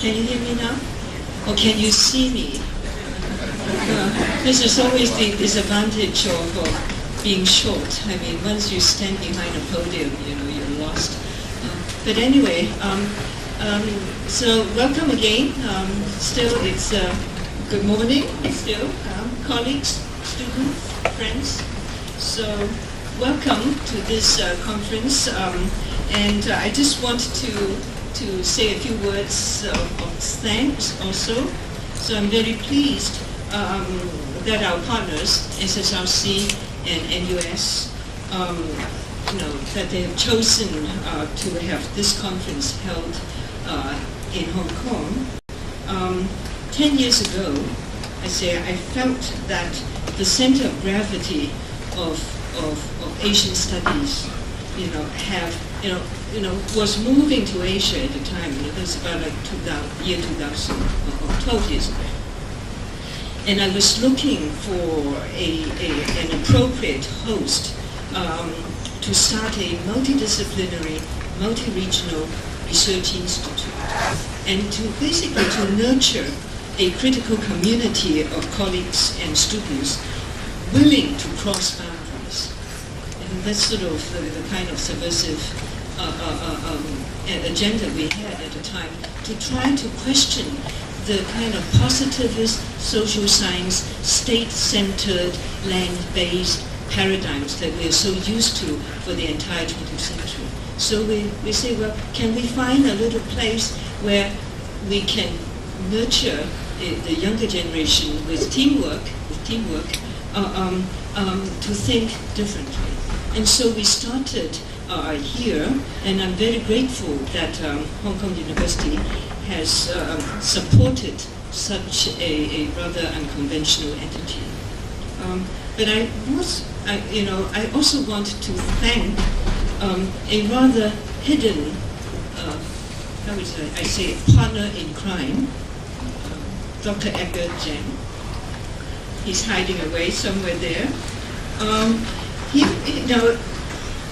Can you hear me now? Or can you see me? This is always the disadvantage of being short. I mean, once you stand behind a podium, you're lost. But anyway, so welcome again. Still, it's good morning. Still, colleagues, students, friends. So welcome to this conference. And I just want to say a few words of thanks also. So I'm very pleased that our partners, SSRC and NUS, that they have chosen to have this conference held in Hong Kong. 10 years ago, I felt that the center of gravity of Asian studies, was moving to Asia at the time. It was about year 2000, or 12 years ago. And I was looking for an appropriate host to start a multidisciplinary, multi-regional research institute, and to basically nurture a critical community of colleagues and students willing to cross boundaries. And that's sort of the kind of subversive agenda we had at the time, to try to question the kind of positivist social science, state-centered, land-based paradigms that we're so used to for the entire 20th century. So we say, well, can we find a little place where we can nurture the younger generation with teamwork, to think differently. And so we started here, and I'm very grateful that Hong Kong University has supported such a rather unconventional entity. But I also want to thank a rather hidden, how would I say, partner in crime, Dr. Margaret Ng. He's hiding away somewhere there.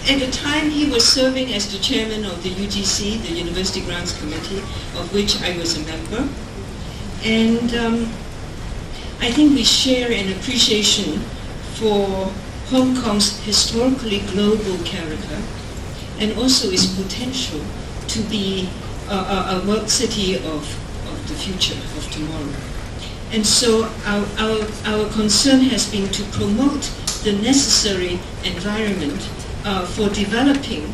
At the time, he was serving as the chairman of the UGC, the University Grants Committee, of which I was a member. And I think we share an appreciation for Hong Kong's historically global character, and also its potential to be a world city of the future, of tomorrow. And so our concern has been to promote the necessary environment for developing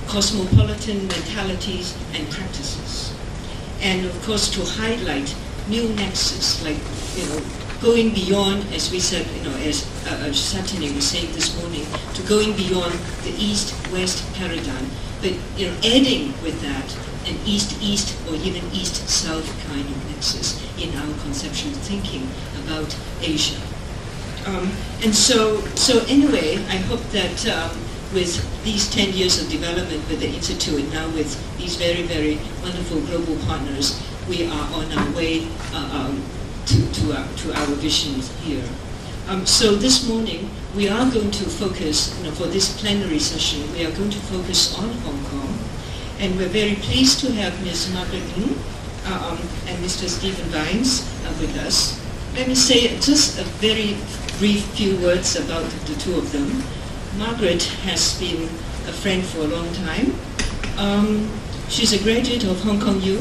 cosmopolitan mentalities and practices. And of course to highlight new nexus, like, going beyond, as we said, as Satini was saying this morning, to going beyond the East-West paradigm, but adding with that an East-East or even East-South kind of nexus in our conceptual thinking about Asia. And so anyway, I hope that with these 10 years of development with the Institute, and now with these very, very wonderful global partners, we are on our way to our visions here. So this morning, we are going to focus, for this plenary session, we are going to focus on Hong Kong. And we're very pleased to have Ms. Margaret Ng and Mr. Stephen Vines with us. Let me say just a very brief few words about the two of them. Margaret has been a friend for a long time. She's a graduate of Hong Kong U,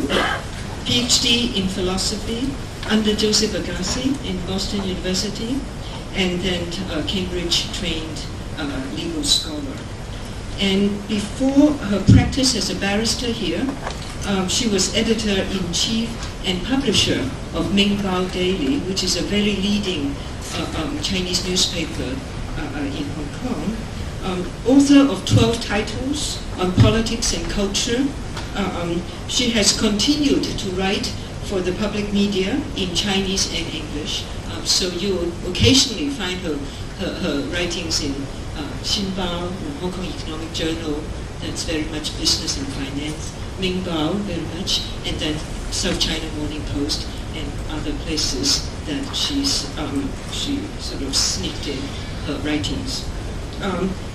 PhD in philosophy under Joseph Agassi in Boston University, and then Cambridge-trained legal scholar. And before her practice as a barrister here, she was editor-in-chief and publisher of Ming Bao Daily, which is a very leading Chinese newspaper in Hong Kong. Author of 12 titles on politics and culture. She has continued to write for the public media in Chinese and English. So you will occasionally find her writings in Xinbao, Hong Kong Economic Journal, that's very much business and finance, Ming Bao very much, and then South China Morning Post and other places that she sort of sneaked in her writings.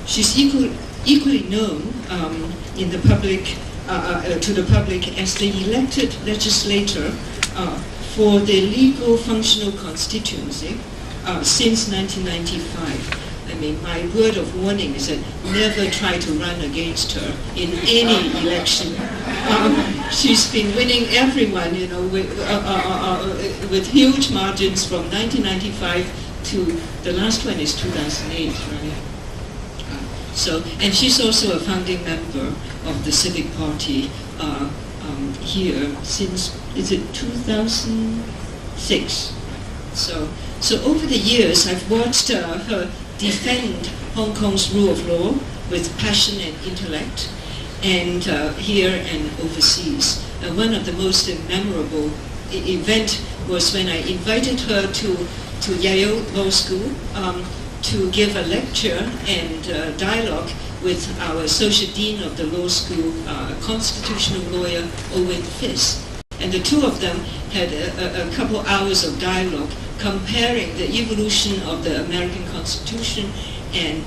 She's equally known in the public to the public as the elected legislator for the legal functional constituency since 1995. I mean, my word of warning is that never try to run against her in any election. She's been winning everyone, you know, with huge margins from 1995 to the last one is 2008, right? And she's also a founding member of the Civic Party here since, is it 2006? So over the years, I've watched her defend Hong Kong's rule of law with passion and intellect, and here and overseas. One of the most memorable event was when I invited her to Yale Law School to give a lecture and dialogue with our Associate Dean of the Law School, constitutional lawyer Owen Fiss. And the two of them had a couple hours of dialogue comparing the evolution of the American Constitution and,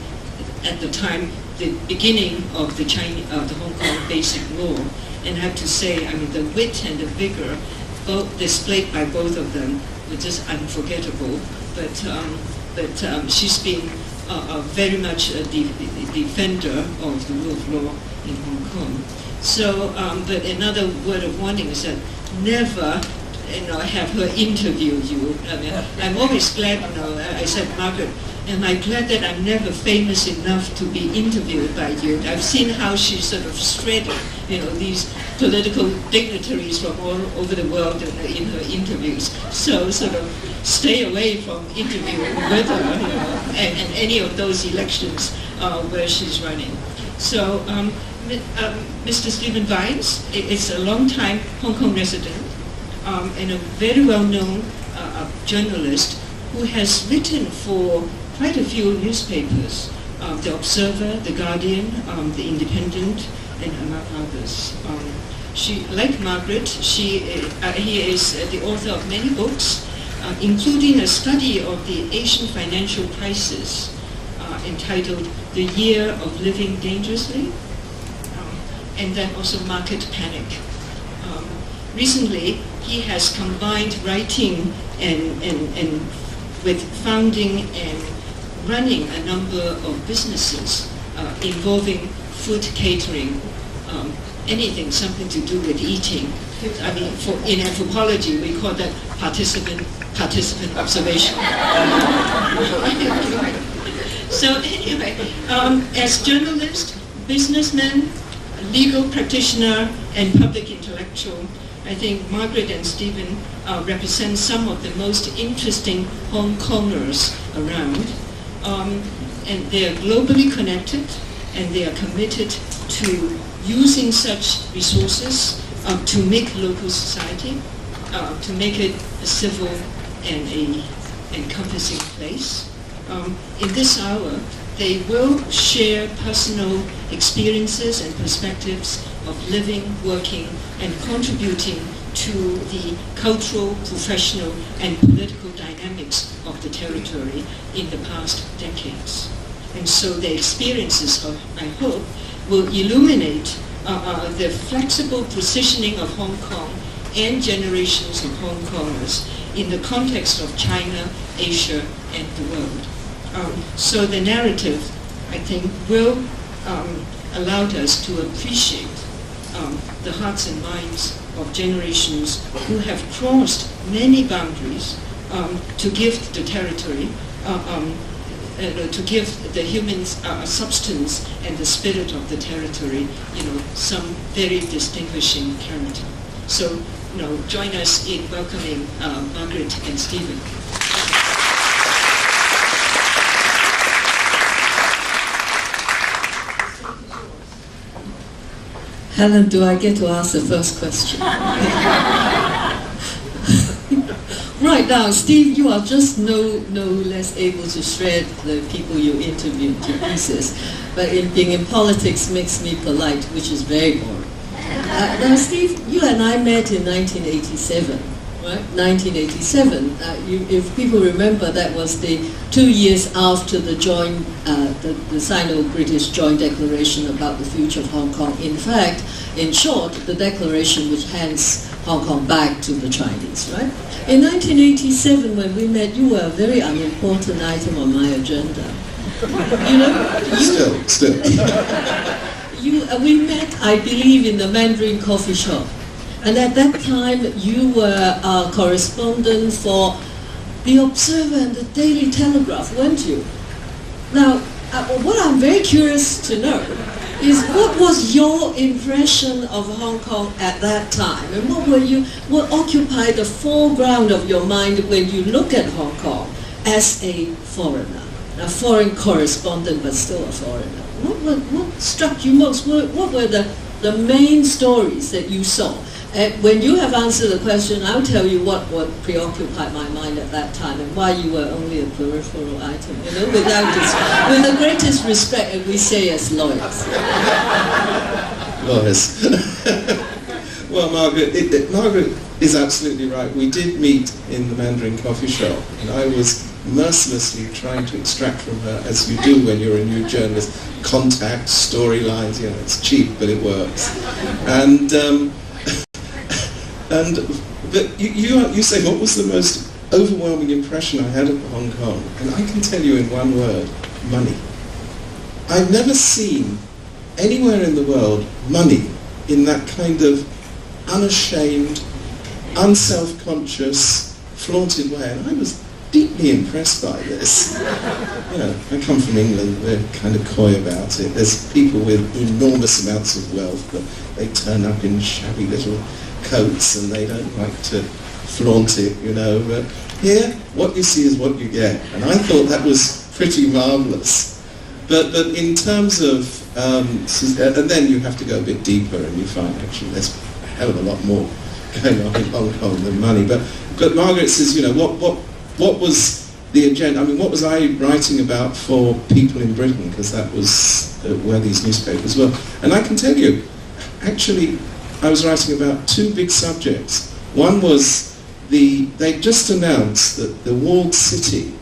at the time, the beginning of the Hong Kong Basic Law. And I have to say, I mean, the wit and the vigor both displayed by both of them were just unforgettable. But she's been very much a defender of the rule of law in Hong Kong. So, but another word of warning is that never, you know, have her interview you. I mean, I'm always glad, you know, I said, Margaret, am I glad that I'm never famous enough to be interviewed by you? I've seen how she sort of shredded, you know, these political dignitaries from all over the world in her interviews. So sort of stay away from interviewing with her, you know, and any of those elections where she's running. So Mr. Stephen Vines is a long-time Hong Kong resident and a very well-known journalist who has written for quite a few newspapers, The Observer, The Guardian, The Independent, and among others. She, like Margaret, he is the author of many books, including a study of the Asian financial crisis entitled The Year of Living Dangerously, and then also Market Panic. Recently, he has combined writing and with founding and running a number of businesses involving food catering, anything, something to do with eating. I mean, in anthropology, we call that participant observation. So anyway, as journalist, businessman, legal practitioner, and public intellectual, I think Margaret and Stephen represent some of the most interesting Hong Kongers around. And they are globally connected, and they are committed to using such resources to make local society, to make it a civil and a encompassing place. In this hour, they will share personal experiences and perspectives of living, working, and contributing to the cultural, professional, and political dynamics of the territory in the past decades. And so their experiences, I hope, will illuminate the flexible positioning of Hong Kong and generations of Hong Kongers in the context of China, Asia, and the world. So the narrative, I think, will allow us to appreciate the hearts and minds of generations who have crossed many boundaries to give the territory, to give the human substance and the spirit of the territory, you know, some very distinguishing character. So, you know, join us in welcoming Margaret and Stephen. Helen, do I get to ask the first question? Right now, Steve, you are just no less able to shred the people you interviewed to pieces, but being in politics makes me polite, which is very boring. Now, Steve, you and I met in 1987, right? 1987. If people remember, that was the 2 years after the the Sino-British Joint Declaration about the future of Hong Kong. In fact, in short, the declaration which hands Hong Kong back to the Chinese, right? In 1987, when we met, you were a very unimportant item on my agenda. You know, Still. We met, I believe, in the Mandarin coffee shop. And at that time, you were a correspondent for The Observer and the Daily Telegraph, weren't you? Now, what I'm very curious to know is what was your impression of Hong Kong at that time? And what occupied the foreground of your mind when you look at Hong Kong as a foreigner? A foreign correspondent, but still a foreigner. What struck you most? What were the main stories that you saw? When you have answered the question, I'll tell you what preoccupied my mind at that time and why you were only a peripheral item, you know, with the greatest respect, and we say as lawyers. Lawyers. Well, Margaret is absolutely right. We did meet in the Mandarin coffee shop, and I was mercilessly trying to extract from her, as you do when you're a new journalist, contact, storylines. You know, it's cheap, but it works. But you say, what was the most overwhelming impression I had of Hong Kong? And I can tell you in one word: money. I've never seen anywhere in the world money in that kind of unashamed, unself-conscious, flaunted way. And I was deeply impressed by this. You know, I come from England, we're kind of coy about it. There's people with enormous amounts of wealth, but they turn up in shabby little coats and they don't like to flaunt it, you know. But here, what you see is what you get. And I thought that was pretty marvellous. But in terms of, and then you have to go a bit deeper and you find actually there's a hell of a lot more going on in Hong Kong than money. But Margaret says, you know, what was the agenda? I mean, what was I writing about for people in Britain? Because that was where these newspapers were. And I can tell you, actually, I was writing about two big subjects. One was they just announced that the walled city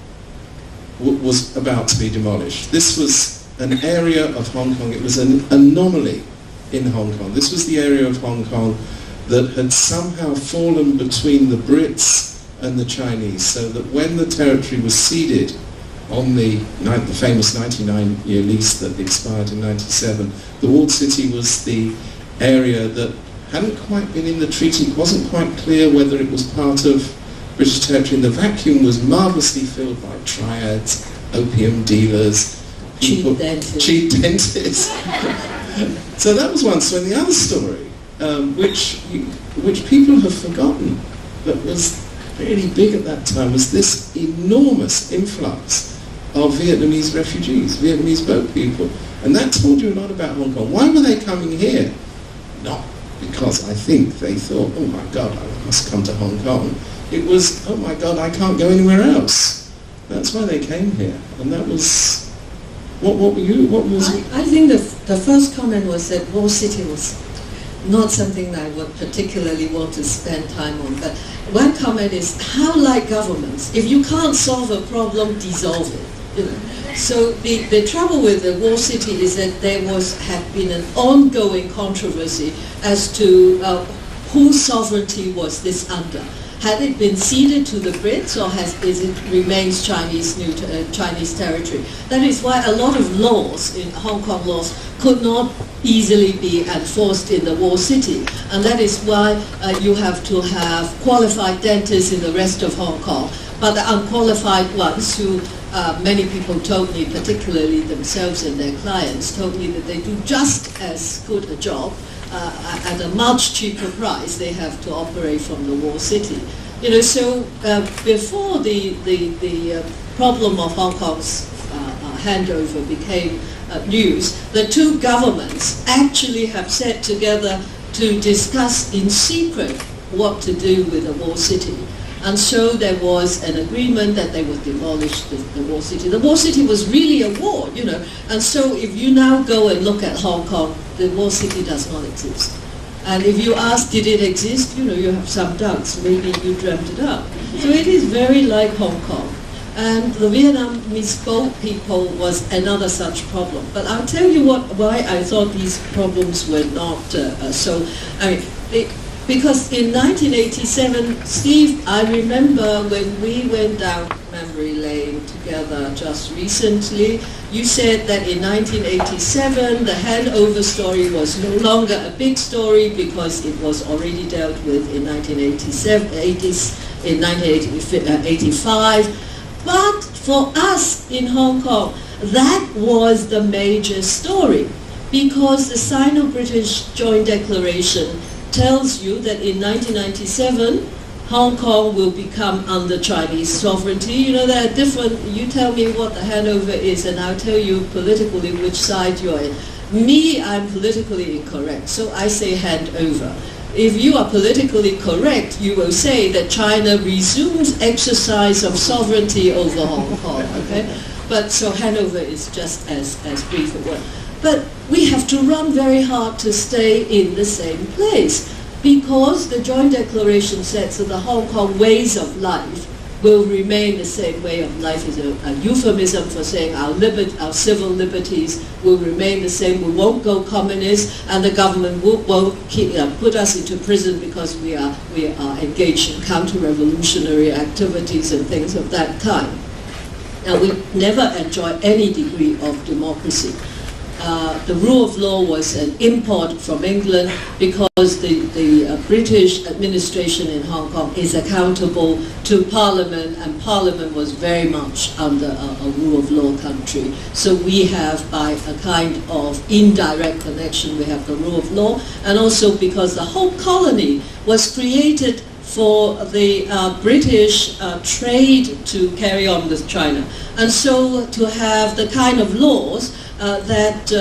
was about to be demolished. This was an area of Hong Kong, it was an anomaly in Hong Kong. This was the area of Hong Kong that had somehow fallen between the Brits and the Chinese, so that when the territory was ceded on the famous 99-year lease that expired in 97, the walled city was the area that hadn't quite been in the treaty. It wasn't quite clear whether it was part of British territory, and the vacuum was marvellously filled by triads, opium dealers, people, cheap dentists. So that was one story. And the other story, which people have forgotten, but was really big at that time, was this enormous influx of Vietnamese refugees, Vietnamese boat people. And that told you a lot about Hong Kong. Why were they coming here? Not because I think they thought, oh my God, I must come to Hong Kong. It was, oh my God, I can't go anywhere else. That's why they came here. And that was, what was... I think the first comment was that Wall City was not something that I would particularly want to spend time on. But one comment is, how like governments, if you can't solve a problem, dissolve it. You know? So the trouble with the Wall City is that there had been an ongoing controversy as to whose sovereignty was this under. Had it been ceded to the Brits, or remains Chinese territory? That is why a lot of laws, in Hong Kong laws, could not easily be enforced in the Wall City. And that is why you have to have qualified dentists in the rest of Hong Kong. But the unqualified ones who many people told me, particularly themselves and their clients, told me that they do just as good a job at a much cheaper price. They have to operate from the Wall City. You know, so before the problem of Hong Kong's handover became news, the two governments actually have sat together to discuss in secret what to do with the Wall City. And so there was an agreement that they would demolish the Wall City. The Wall City was really a wall, you know. And so if you now go and look at Hong Kong, the Wall City does not exist. And if you ask, did it exist? You know, you have some doubts. Maybe you dreamt it up. So it is very like Hong Kong. And the Vietnamese boat people was another such problem. But I'll tell you why I thought these problems were not so. Because in 1987, Steve, I remember when we went down memory lane together just recently, you said that in 1987 the handover story was no longer a big story because it was already dealt with in 1985. But for us in Hong Kong, that was the major story, because the Sino-British Joint Declaration tells you that in 1997, Hong Kong will become under Chinese sovereignty. You know, there are different, you tell me what the handover is and I'll tell you politically which side you're in. Me, I'm politically incorrect, so I say handover. If you are politically correct, you will say that China resumes exercise of sovereignty over Hong Kong, okay? But so handover is just as brief a word. But we have to run very hard to stay in the same place, because the Joint Declaration says that the Hong Kong ways of life will remain the same way of life. Is a euphemism for saying our civil liberties will remain the same. We won't go communist, and the government won't put us into prison because we are engaged in counter-revolutionary activities and things of that kind. Now, we never enjoy any degree of democracy. The rule of law was an import from England because the British administration in Hong Kong is accountable to Parliament, and Parliament was very much under a rule of law country. So we have, by a kind of indirect connection, we have the rule of law, and also because the whole colony was created for the British trade to carry on with China. And so to have the kind of laws that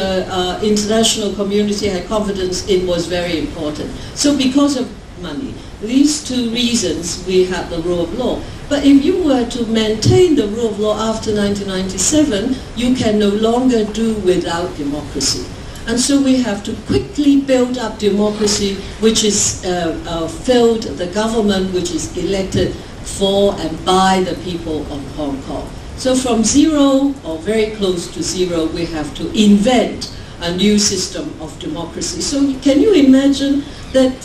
international community had confidence in was very important. So because of money, these two reasons we have the rule of law. But if you were to maintain the rule of law after 1997, you can no longer do without democracy. And so we have to quickly build up democracy, which is filled the government, which is elected for and by the people of Hong Kong. So from zero, or very close to zero, we have to invent a new system of democracy. So can you imagine that,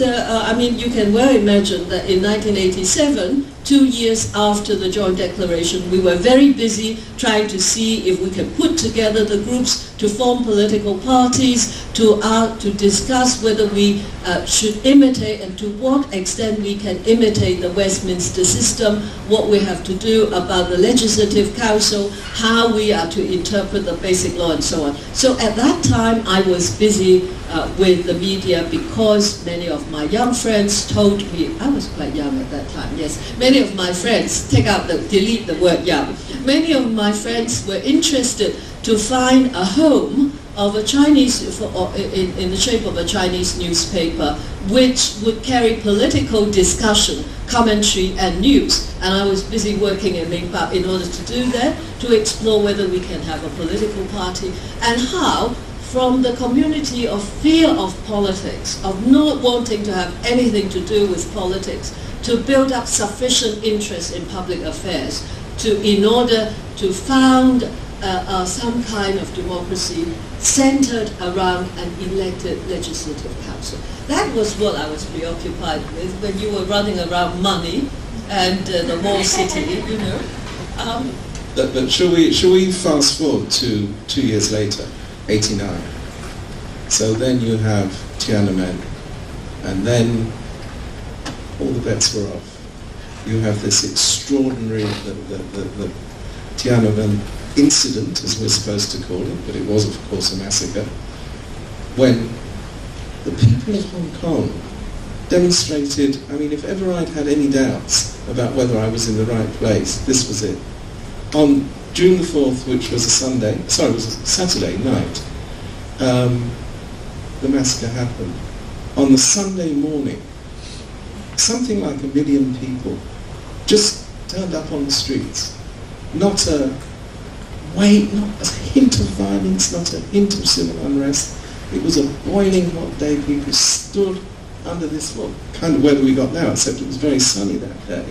you can well imagine that in 1987, 2 years after the Joint Declaration, we were very busy trying to see if we can put together the groups to form political parties, to discuss whether we should imitate and to what extent we can imitate the Westminster system, what we have to do about the Legislative Council, how we are to interpret the Basic Law, and so on. So at that time, I was busy with the media because many of my young friends told me, I was quite young at that time, yes, many of my friends, delete the word young, many of my friends were interested to find a home of a Chinese, in the shape of a Chinese newspaper, which would carry political discussion, commentary, and news. And I was busy working in Lingpa in order to do that, to explore whether we can have a political party, and how, from the community of fear of politics, of not wanting to have anything to do with politics, to build up sufficient interest in public affairs, in order to found some kind of democracy centered around an elected legislative council. That was what I was preoccupied with when you were running around money and the wall city, you know. But shall we fast forward to 2 years later, 89? So then you have Tiananmen, and then all the bets were off. You have this extraordinary, the Tiananmen incident, as we're supposed to call it, but it was of course a massacre, when the people of Hong Kong demonstrated, if ever I'd had any doubts about whether I was in the right place, this was it. On June the 4th, which was it was a Saturday night, the massacre happened. On the Sunday morning, something like 1 million people just turned up on the streets. Not a hint of violence, not a hint of civil unrest. It was a boiling hot day. People stood under this, well, kind of weather we got now, except it was very sunny that day.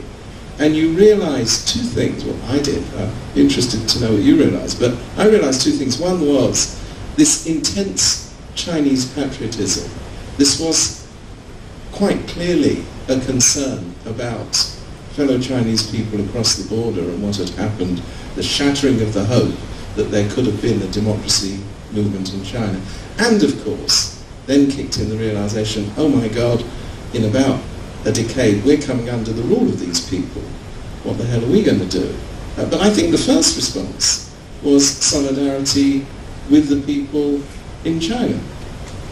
And you realise two things. Well, I did. I'm interested to know what you realised. But I realised two things. One was this intense Chinese patriotism. This was quite clearly a concern about fellow Chinese people across the border and what had happened, the shattering of the hope that there could have been a democracy movement in China. And of course, then kicked in the realisation, oh my God, in about a decade, we're coming under the rule of these people. What the hell are we going to do? But I think the first response was solidarity with the people in China.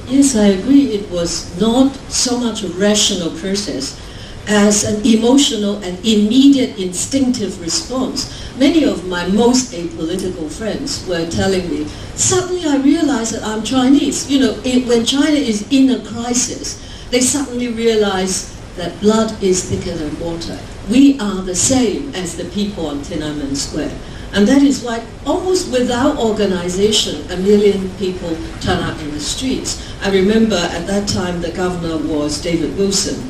Yes, I agree. It was not so much a rational process as an emotional and immediate instinctive response. Many of my most apolitical friends were telling me, suddenly I realized that I'm Chinese. You know, when China is in a crisis, they suddenly realize that blood is thicker than water. We are the same as the people on Tiananmen Square. And that is why, almost without organization, 1 million people turn out in the streets. I remember at that time the governor was David Wilson,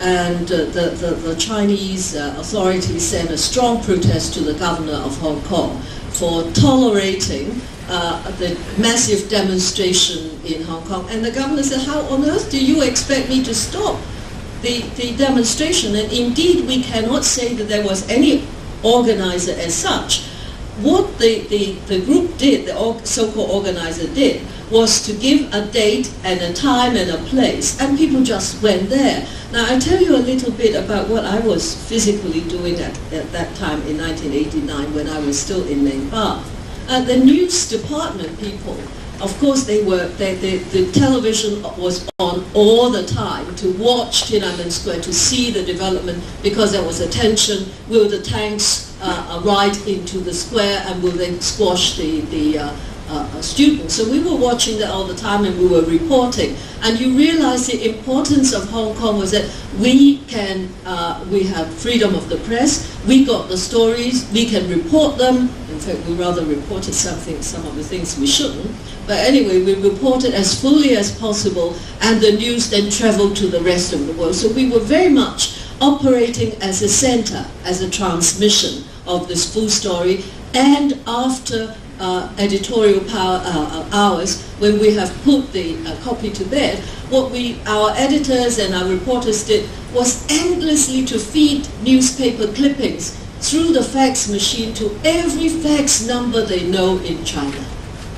and the Chinese authorities sent a strong protest to the governor of Hong Kong for tolerating the massive demonstration in Hong Kong. And the governor said, how on earth do you expect me to stop the demonstration? And indeed, we cannot say that there was any organizer as such. What the group did, the so-called organizer did, was to give a date and a time and a place, and people just went there. Now, I'll tell you a little bit about what I was physically doing at that time in 1989 when I was still in Ningbo. The news department people, of course, the television was on all the time to watch Tiananmen Square, to see the development, because there was a tension. Will the tanks ride into the square, and will they squash the students? So we were watching that all the time, and we were reporting. And you realize the importance of Hong Kong was that we have freedom of the press, we got the stories, we can report them. In fact, we rather reported some of the things we shouldn't. But anyway, we reported as fully as possible, and the news then traveled to the rest of the world. So we were very much operating as a center, as a transmission of this full story. And after editorial hours, when we have put the copy to bed, what our editors and our reporters did was endlessly to feed newspaper clippings through the fax machine to every fax number they know in China.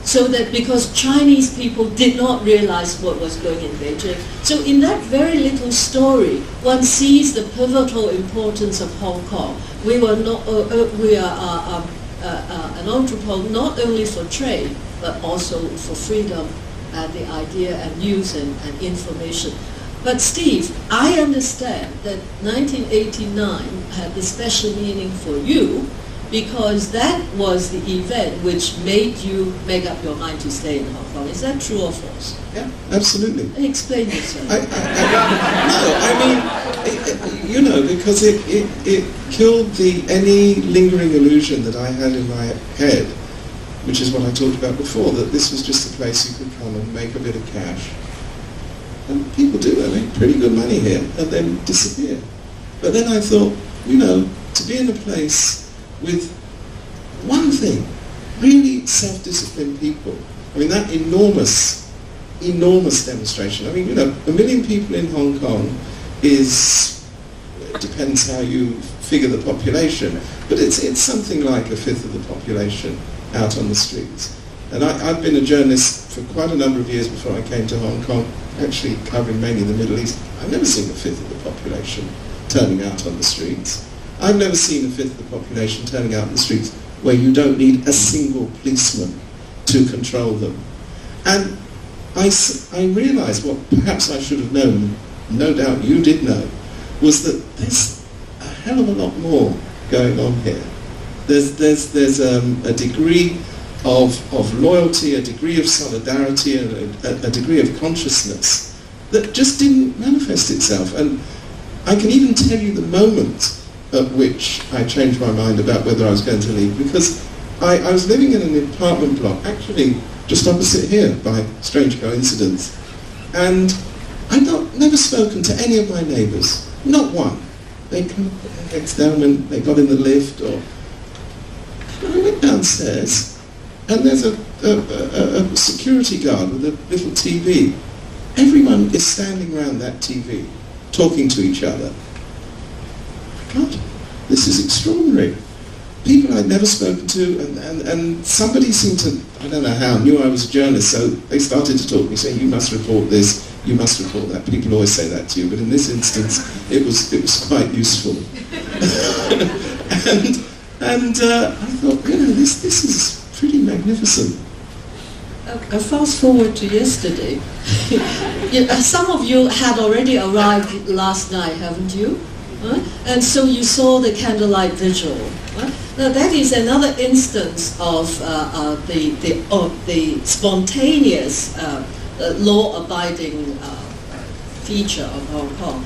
So that, because Chinese people did not realize what was going in Beijing. So in that very little story, one sees the pivotal importance of Hong Kong. We are an entrepreneur not only for trade, but also for freedom and the idea and news and information. But Steve, I understand that 1989 had a special meaning for you, because that was the event which made you make up your mind to stay in Hong Kong. Is that true or false? Yeah, absolutely. Explain yourself. Because it killed any lingering illusion that I had in my head, which is what I talked about before, that this was just a place you could come and make a bit of cash. And people do, they make pretty good money here, and then disappear. But then I thought, to be in a place with one thing, really self-disciplined people. I mean, that enormous demonstration. I mean, 1 million people in Hong Kong it depends how you figure the population, but it's something like 1/5 of the population out on the streets. And I've been a journalist for quite a number of years before I came to Hong Kong, actually covering mainly the Middle East. I've never seen 1/5 of the population turning out on the streets. I've never seen 1/5 of the population turning out in the streets where you don't need a single policeman to control them. And I realised what perhaps I should have known, no doubt you did know, was that there's a hell of a lot more going on here. There's a degree of loyalty, a degree of solidarity, and a degree of consciousness that just didn't manifest itself. And I can even tell you the moment at which I changed my mind about whether I was going to leave, because I was living in an apartment block, actually just opposite here, by strange coincidence, and never spoken to any of my neighbours, not one. They come, put their heads down when they got in the lift, or I went downstairs and there's a security guard with a little TV. Everyone is standing around that TV, talking to each other. God, this is extraordinary. People I'd never spoken to, and somebody seemed to, I don't know how, knew I was a journalist, so they started to talk to me, saying, you must report this, you must report that. People always say that to you, but in this instance, it was quite useful. and I thought, this is pretty magnificent. Fast forward to yesterday. Some of you had already arrived last night, haven't you? And so you saw the candlelight vigil. Now that is another instance of the spontaneous law-abiding feature of Hong Kong.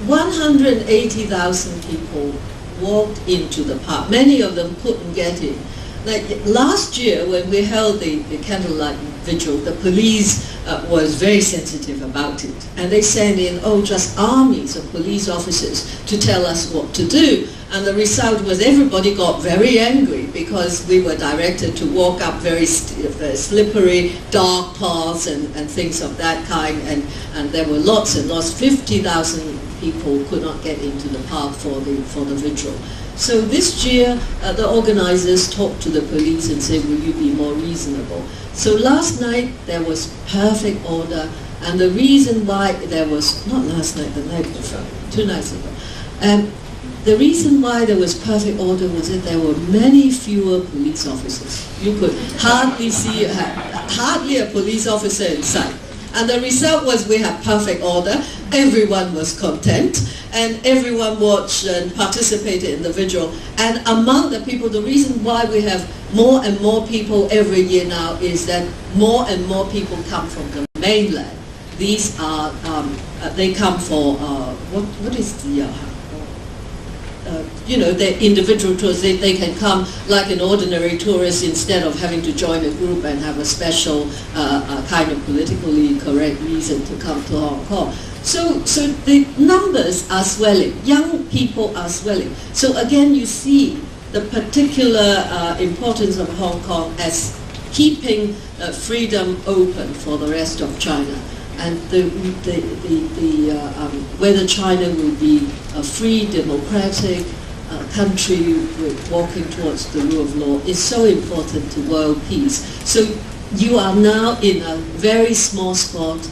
180,000 people walked into the park. Many of them couldn't get in. Like last year, when we held the candlelight vigil, the police was very sensitive about it, and they sent in just armies of police officers to tell us what to do. And the result was everybody got very angry because we were directed to walk up very slippery, dark paths and things of that kind, and there were lots and lots. 50,000 people could not get into the park for the vigil. So this year, the organizers talked to the police and said, will you be more reasonable? So last night, there was perfect order, and the reason why there was, not last night, the night before, 2 nights ago, the reason why there was perfect order was that there were many fewer police officers. You could hardly see, hardly a police officer in sight. And the result was we had perfect order, everyone was content, and everyone watched and participated in the vigil. And among the people, the reason why we have more and more people every year now is that more and more people come from the mainland. These are, they come for, what is the, they're individual tours. They can come like an ordinary tourist instead of having to join a group and have a special kind of politically correct reason to come to Hong Kong. So the numbers are swelling. Young people are swelling. So again, you see the particular importance of Hong Kong as keeping freedom open for the rest of China. And whether China will be a free, democratic country with walking towards the rule of law is so important to world peace. So you are now in a very small spot,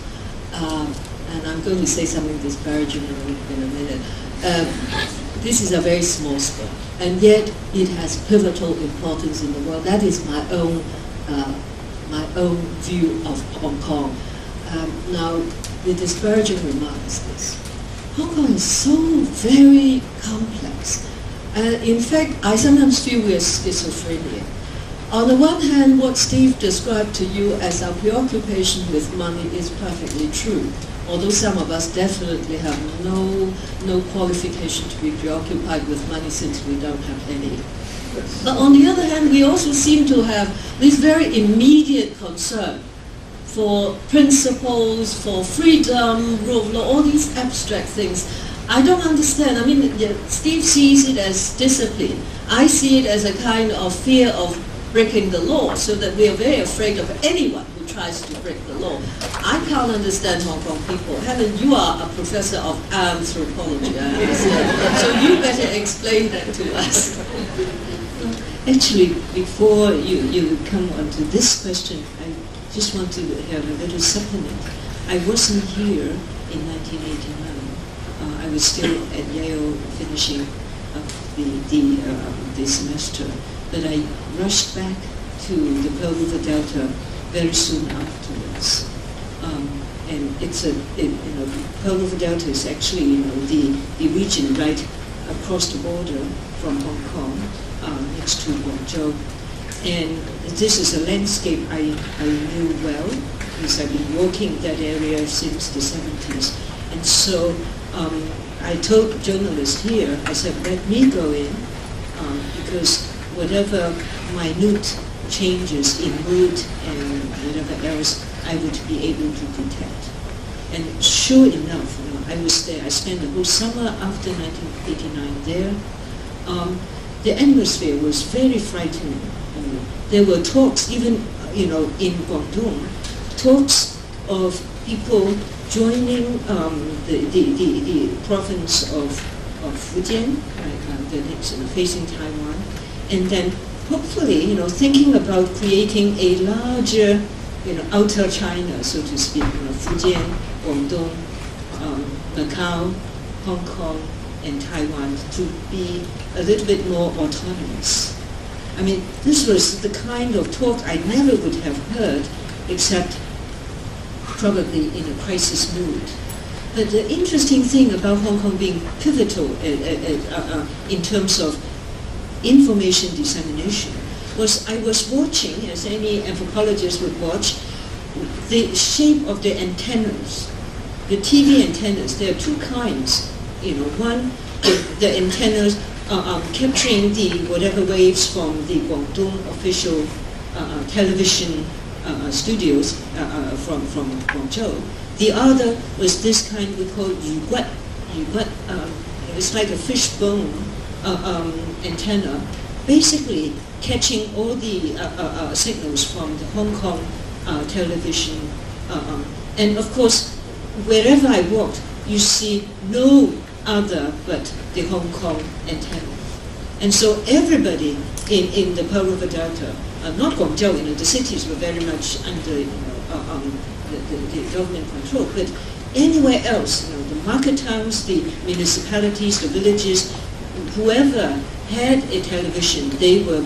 and I'm going to say something disparaging in a minute. This is a very small spot, and yet it has pivotal importance in the world. That is my own view of Hong Kong. Now, the disparaging remark is this. Hong Kong is so very complex. In fact, I sometimes feel we are schizophrenia. On the one hand, what Steve described to you as our preoccupation with money is perfectly true, although some of us definitely have no qualification to be preoccupied with money since we don't have any. But on the other hand, we also seem to have this very immediate concern for principles, for freedom, rule of law, all these abstract things. I don't understand. I mean, Steve sees it as discipline. I see it as a kind of fear of breaking the law, so that we are very afraid of anyone who tries to break the law. I can't understand Hong Kong people. Helen, you are a professor of anthropology, I understand. So you better explain that to us. Actually, before you come on to this question, I just want to have a little supplement. I wasn't here in 1989. I was still at Yale finishing up the semester, but I rushed back to the Pearl River Delta very soon afterwards. And it's Pearl River Delta is actually the region right across the border from Hong Kong, next to Guangzhou. And this is a landscape I knew well, because I've been walking that area since the 70s. And so I told journalists here, I said, let me go in, because whatever minute changes in mood and whatever else, I would be able to detect. And sure enough, I was there. I spent the whole summer after 1989 there. The atmosphere was very frightening. There were talks, even in Guangdong, talks of people joining the province of Fujian, facing Taiwan, and then hopefully, thinking about creating a larger, outer China, so to speak, Fujian, Guangdong, Macau, Hong Kong, and Taiwan to be a little bit more autonomous. I mean, this was the kind of talk I never would have heard except probably in a crisis mood. But the interesting thing about Hong Kong being pivotal in terms of information dissemination was I was watching, as any anthropologist would watch, the shape of the antennas, the TV antennas. There are two kinds. One, the antennas capturing the whatever waves from the Guangdong official television studios from Guangzhou. The other was this kind we call yuguat. It's like a fishbone antenna, basically catching all the signals from the Hong Kong television. And of course, wherever I walked, you see no other but the Hong Kong antenna. And so everybody in the Pearl River Delta, not Guangzhou, the cities were very much under the government control, but anywhere else, the market towns, the municipalities, the villages, whoever had a television, they were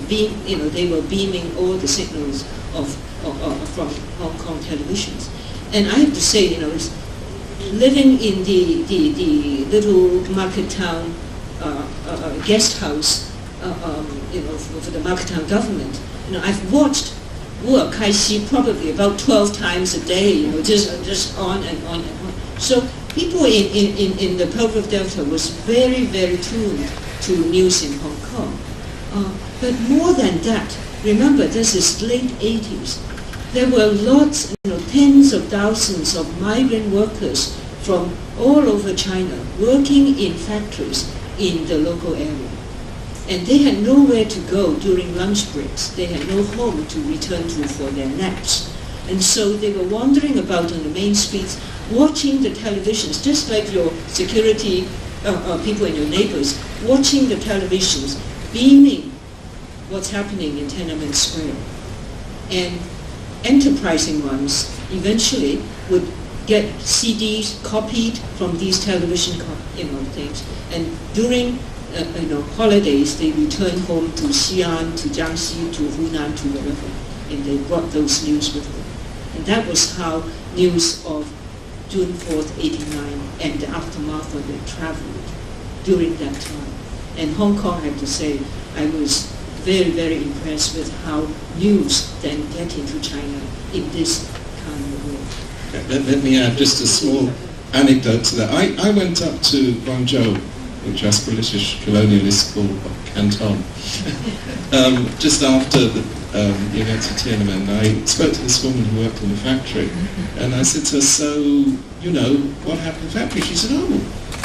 beaming all the signals from Hong Kong televisions. And I have to say, living in the little market town guest house, for the market town government, I've watched Wu Kai Xi probably about 12 times a day, just on and on and on. So people in the Pearl River Delta was very, very tuned to news in Hong Kong. But more than that, remember this is late 80s. There were lots, tens of thousands of migrant workers from all over China working in factories in the local area. And they had nowhere to go during lunch breaks. They had no home to return to for their naps. And so they were wandering about on the main streets, watching the televisions, just like your security people and your neighbors, watching the televisions, beaming what's happening in Tiananmen Square. And enterprising ones eventually would get CDs copied from these television things. And during holidays, they return home to Xi'an, to Jiangxi, to Hunan, to wherever, and they brought those news with them. And that was how news of June 4th, 89, and the aftermath of it traveled during that time. And Hong Kong, I have to say, I was very, very impressed with how news then get into China in this kind of way. Okay, let me add just a small anecdote to that. I went up to Guangzhou, which was British colonialist called Canton, just after the events of Tiananmen. I spoke to this woman who worked in the factory, and I said to her, so, what happened in the factory? She said,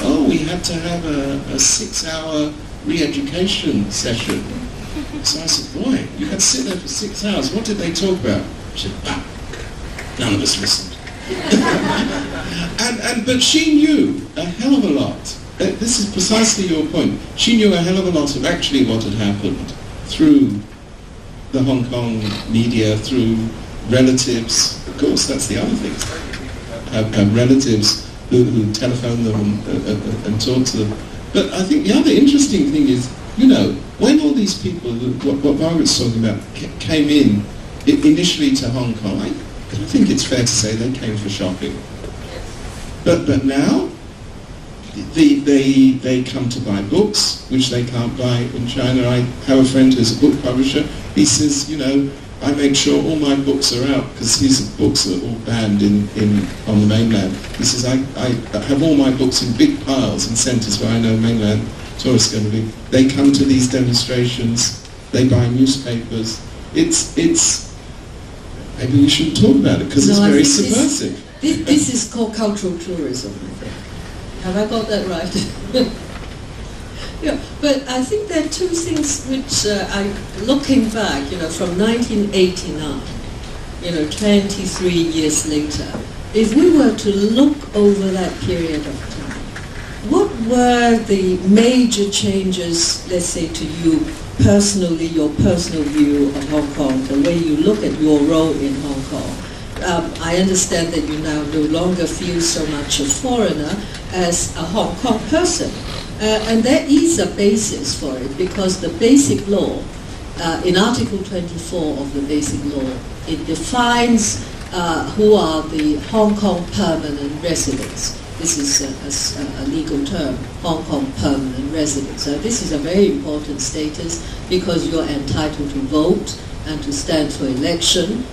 oh, we had to have a 6-hour re-education session. So I said, boy, you had to sit there for 6 hours. What did they talk about? She said, none of us listened. But she knew a hell of a lot. This is precisely your point. She knew a hell of a lot of actually what had happened through the Hong Kong media, through relatives. Of course, that's the other thing. Have relatives who telephone them and talk to them. But I think the other interesting thing is, when all these people, what Margaret's talking about, came in initially to Hong Kong, I think it's fair to say they came for shopping. But now, they come to buy books, which they can't buy in China. I have a friend who's a book publisher. He says, I make sure all my books are out, because his books are all banned on the mainland. He says, I have all my books in big piles in centres where I know mainland tourists are going to be. They come to these demonstrations, they buy newspapers. It's maybe we shouldn't talk about it, because it's very subversive. This is called cultural tourism, I think. Have I got that right? Yeah, but I think there are two things which looking back, from 1989, 23 years later, if we were to look over that period of time, what were the major changes, let's say to you personally, your personal view of Hong Kong, the way you look at your role in Hong Kong? I understand that you now no longer feel so much a foreigner as a Hong Kong person. And there is a basis for it, because the Basic Law, in Article 24 of the Basic Law, it defines who are the Hong Kong permanent residents. This is a legal term, Hong Kong permanent residents. So this is a very important status, because you're entitled to vote and to stand for election.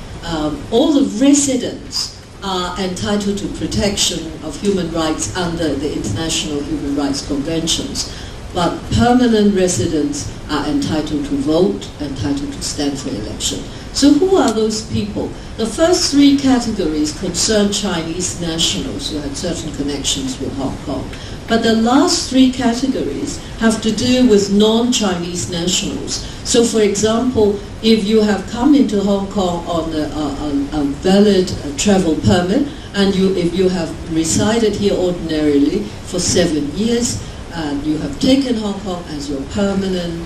All the residents are entitled to protection of human rights under the International Human Rights Conventions, but permanent residents are entitled to vote, entitled to stand for election. So who are those people? The first three categories concern Chinese nationals who had certain connections with Hong Kong. But the last three categories have to do with non-Chinese nationals. So for example, if you have come into Hong Kong on a valid travel permit, and if you have resided here ordinarily for 7 years, and you have taken Hong Kong as your permanent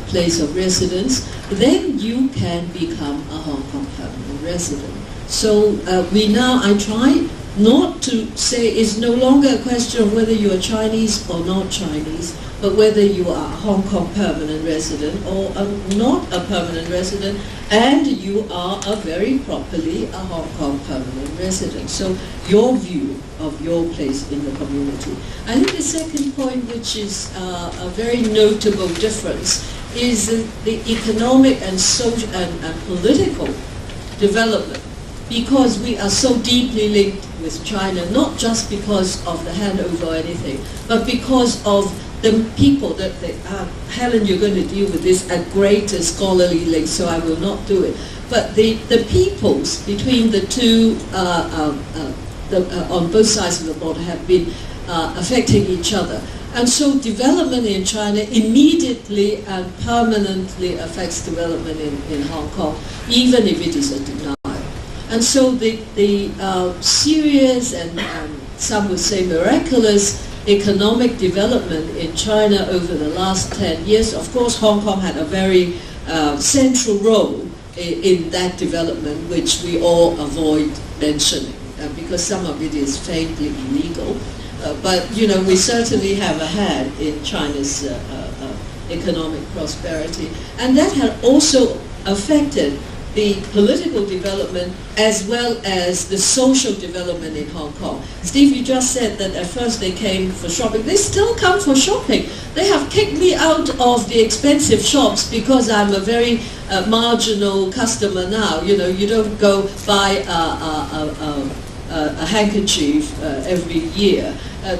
place of residence, then you can become a Hong Kong permanent resident. So I try not to say it's no longer a question of whether you are Chinese or not Chinese, but whether you are a Hong Kong permanent resident or not a permanent resident, and you are very properly a Hong Kong permanent resident. So your view of your place in the community. I think the second point, which is a very notable difference, is the economic and social and political development, because we are so deeply linked with China, not just because of the handover or anything, but because of the people that Helen, you're going to deal with this at greater scholarly length, so I will not do it. But the peoples between the two, on both sides of the border, have been affecting each other. And so development in China immediately and permanently affects development in Hong Kong, even if it is a denial. And so the serious and some would say miraculous economic development in China over the last 10 years, of course Hong Kong had a very central role in that development, which we all avoid mentioning because some of it is faintly illegal. But we certainly have a hand in China's economic prosperity, and that had also affected the political development as well as the social development in Hong Kong. Steve, you just said that at first they came for shopping. They still come for shopping. They have kicked me out of the expensive shops because I'm a very marginal customer now. You don't go buy a handkerchief every year.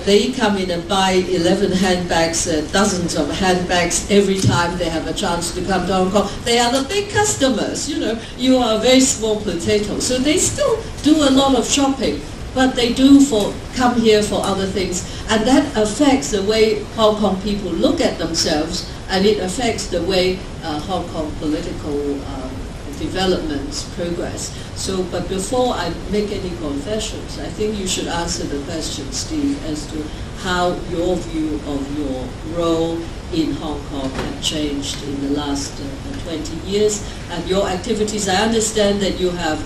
They come in and buy 11 handbags, dozens of handbags every time they have a chance to come to Hong Kong. They are the big customers, you are a very small potato. So they still do a lot of shopping, but they do come here for other things. And that affects the way Hong Kong people look at themselves, and it affects the way Hong Kong political developments progress. So, but before I make any confessions, I think you should answer the question, Steve, as to how your view of your role in Hong Kong have changed in the last 20 years and your activities. I understand that you have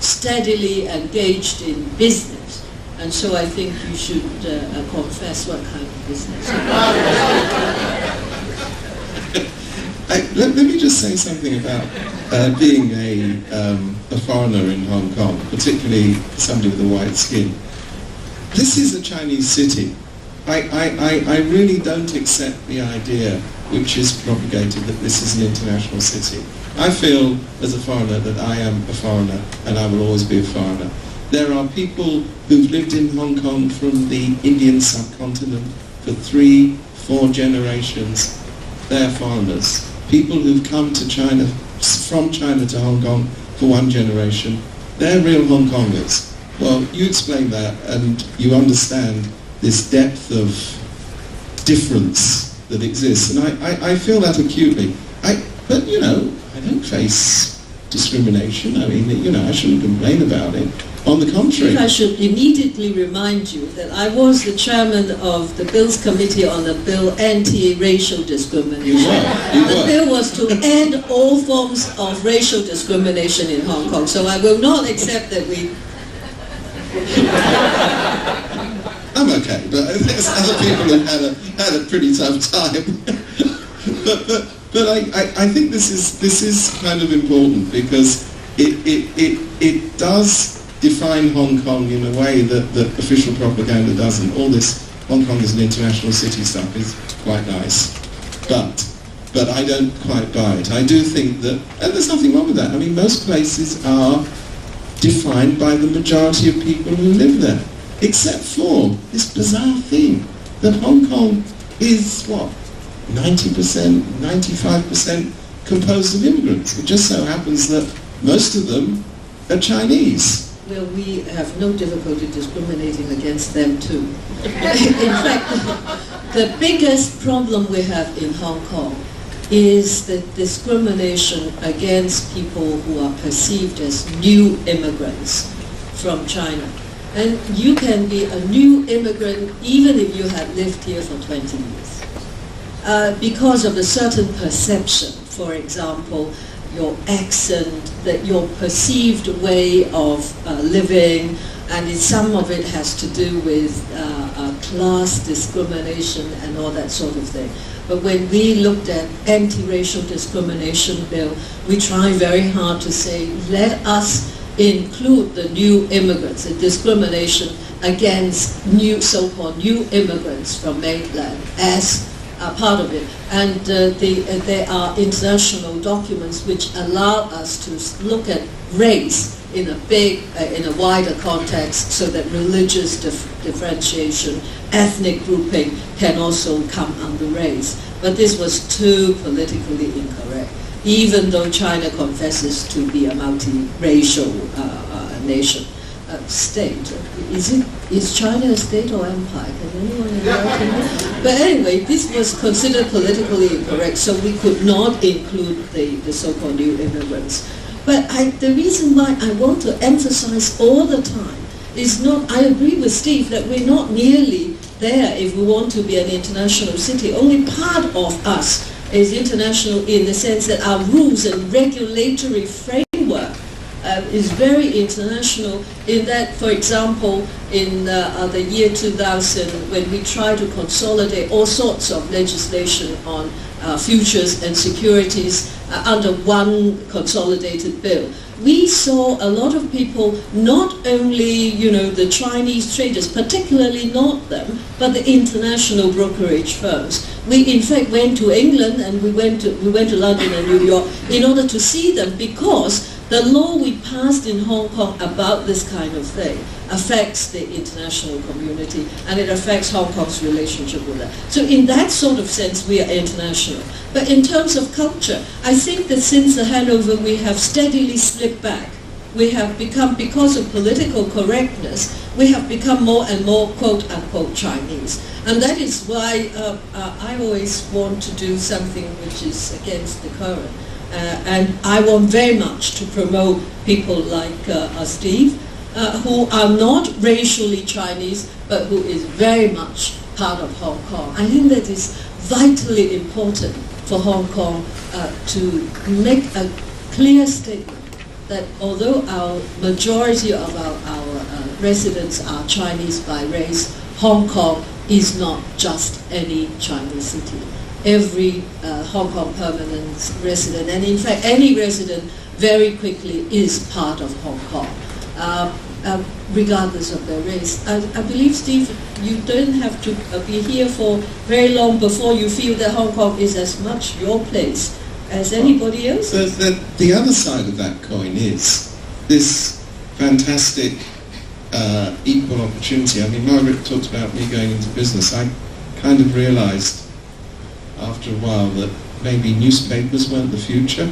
steadily engaged in business, and so I think you should confess what kind of business. Let me just say something about being a foreigner in Hong Kong, particularly somebody with a white skin. This is a Chinese city. I really don't accept the idea which is propagated that this is an international city. I feel as a foreigner that I am a foreigner and I will always be a foreigner. There are people who've lived in Hong Kong from the Indian subcontinent for 3-4 generations. They're foreigners. People who've come to China, from China to Hong Kong for 1 generation, they're real Hong Kongers. Well, you explain that, and you understand this depth of difference that exists, and I feel that acutely. But you know, I don't face discrimination. I mean, you know, I shouldn't complain about it. On the contrary. I should immediately remind you that I was the chairman of the Bills Committee on the bill anti-racial discrimination. You were. The bill was to end all forms of racial discrimination in Hong Kong. So I will not accept that we... I'm okay, but there's other people who had a pretty tough time. but I think this is kind of important, because it does define Hong Kong in a way that official propaganda doesn't. All this Hong Kong is an international city stuff is quite nice, but I don't quite buy it. I do think that, and there's nothing wrong with that. I mean, most places are defined by the majority of people who live there, except for this bizarre thing that Hong Kong is, what, 90%, 95% composed of immigrants. It just so happens that most of them are Chinese. Well, we have no difficulty discriminating against them too. In fact, the biggest problem we have in Hong Kong is the discrimination against people who are perceived as new immigrants from China. And you can be a new immigrant even if you have lived here for 20 years. Because of a certain perception, for example, your accent, that your perceived way of living, and some of it has to do with class discrimination and all that sort of thing. But when we looked at anti-racial discrimination bill, we try very hard to say, let us include the new immigrants, the discrimination against so-called new immigrants from mainland as part of it. And there are international documents which allow us to look at race in a wider context, so that religious differentiation, ethnic grouping can also come under race. But this was too politically incorrect, even though China confesses to be a multiracial nation. State. Is China a state or empire? Can anyone enlighten me? But anyway, this was considered politically incorrect, so we could not include the so-called new immigrants. But the reason why I want to emphasize all the time is not, I agree with Steve that we're not nearly there if we want to be an international city. Only part of us is international in the sense that our rules and regulatory framework is very international, in that, for example, in the year 2000, when we tried to consolidate all sorts of legislation on futures and securities under one consolidated bill, we saw a lot of people, not only, the Chinese traders, particularly not them, but the international brokerage firms. We in fact went to England, and we went to London and New York in order to see them, because the law we passed in Hong Kong about this kind of thing affects the international community, and it affects Hong Kong's relationship with that. So in that sort of sense, we are international. But in terms of culture, I think that since the handover, we have steadily slipped back. We have become, because of political correctness, we have become more and more quote-unquote Chinese. And that is why I always want to do something which is against the current. And I want very much to promote people like Steve, who are not racially Chinese, but who is very much part of Hong Kong. I think that is vitally important for Hong Kong to make a clear statement that although our majority of our residents are Chinese by race, Hong Kong is not just any Chinese city. Every Hong Kong permanent resident, and in fact any resident, very quickly is part of Hong Kong, regardless of their race. I believe, Steve, you don't have to be here for very long before you feel that Hong Kong is as much your place as anybody else. The other side of that coin is this fantastic equal opportunity. I mean, Margaret talked about me going into business. I kind of realized after a while that maybe newspapers weren't the future.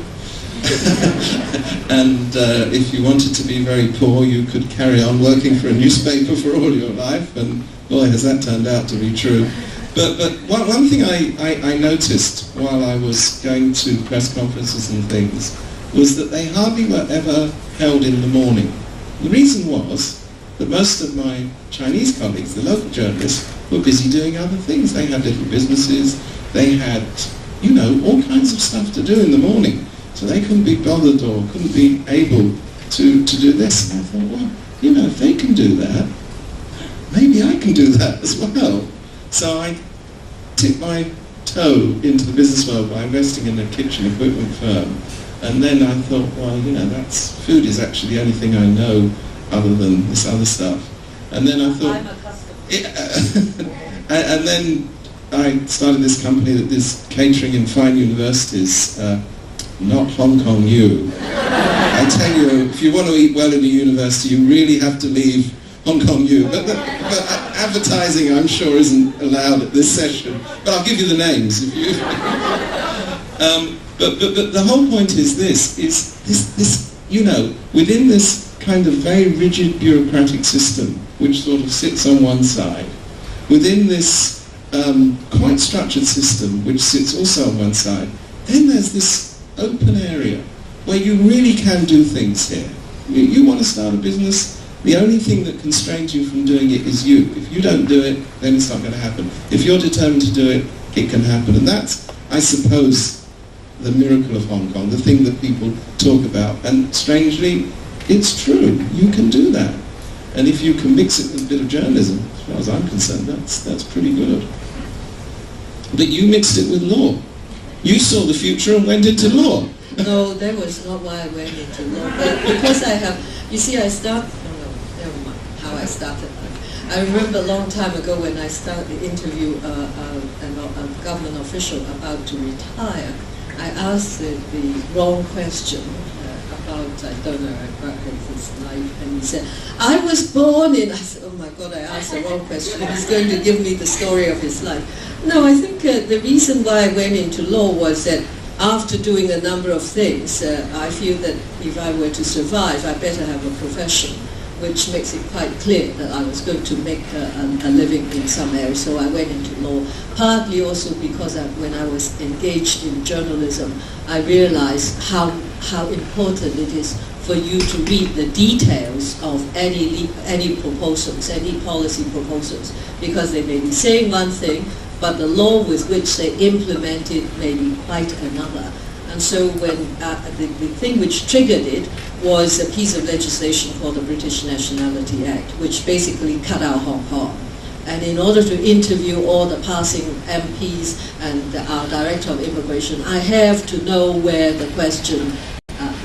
And if you wanted to be very poor, you could carry on working for a newspaper for all your life, and boy, has that turned out to be true. But one thing I noticed while I was going to press conferences and things was that they hardly were ever held in the morning. The reason was that most of my Chinese colleagues, the local journalists, were busy doing other things. They had little businesses, they had, you know, all kinds of stuff to do in the morning. So they couldn't be bothered or couldn't be able to do this. And I thought, well, you know, if they can do that, maybe I can do that as well. So I tipped my toe into the business world by investing in a kitchen equipment firm. And then I thought, well, you know, food is actually the only thing I know other than this other stuff. And then I thought, I'm accustomed. and then I started this company that does catering in fine universities, not Hong Kong U. I tell you, if you want to eat well in a university, you really have to leave Hong Kong U. But advertising, I'm sure, isn't allowed at this session. But I'll give you the names if you. But the whole point is this, you know, within this kind of very rigid bureaucratic system, which sort of sits on one side, within this quite structured system, which sits also on one side, then there's this open area where you really can do things here. You want to start a business, the only thing that constrains you from doing it is you. If you don't do it, then it's not going to happen. If you're determined to do it, it can happen. And that's, I suppose, the miracle of Hong Kong, the thing that people talk about. And strangely, it's true. You can do that. And if you can mix it with a bit of journalism, as far as I'm concerned, that's pretty good. But you mixed it with law. You saw the future and went into law. No, that was not why I went into law. But because I have, you see, I started, never mind how I started. I remember a long time ago when I started to interview a government official about to retire, I asked the wrong question about, I don't know, about his life, and he said, I was born in, I said, oh my God, I asked the wrong question. He's going to give me the story of his life. No, I think the reason why I went into law was that after doing a number of things, I feel that if I were to survive, I better have a profession, which makes it quite clear that I was going to make a living in some area. So I went into law, partly also because when I was engaged in journalism, I realized how important it is for you to read the details of any proposals, any policy proposals, because they may be saying one thing, but the law with which they implement it may be quite another. And so when the thing which triggered it was a piece of legislation called the British Nationality Act, which basically cut out Hong Kong. And in order to interview all the passing MPs and our Director of Immigration, I have to know where the question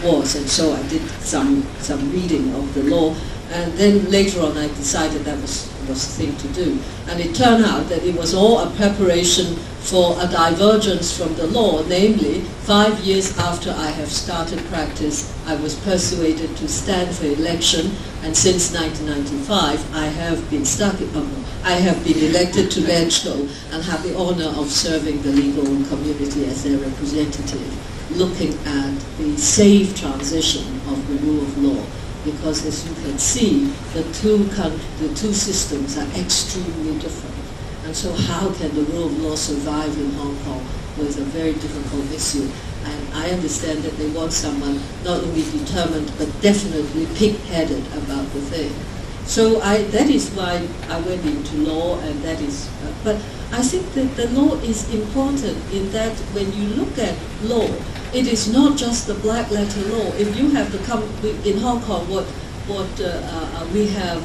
was. And so I did some reading of the law. And then later on I decided that was the thing to do. And it turned out that it was all a preparation for a divergence from the law, namely 5 years after I have started practice, I was persuaded to stand for election, and since 1995 I have been elected to LegCo and have the honor of serving the legal community as their representative, looking at the safe transition of the rule of law. Because as you can see, the two systems are extremely different. And so how can the rule of law survive in Hong Kong was a very difficult issue. And I understand that they want someone not only determined, but definitely pig-headed about the thing. So that is why I went into law, and that is, but I think that the law is important in that when you look at law, it is not just the black letter law. If you have in Hong Kong, we have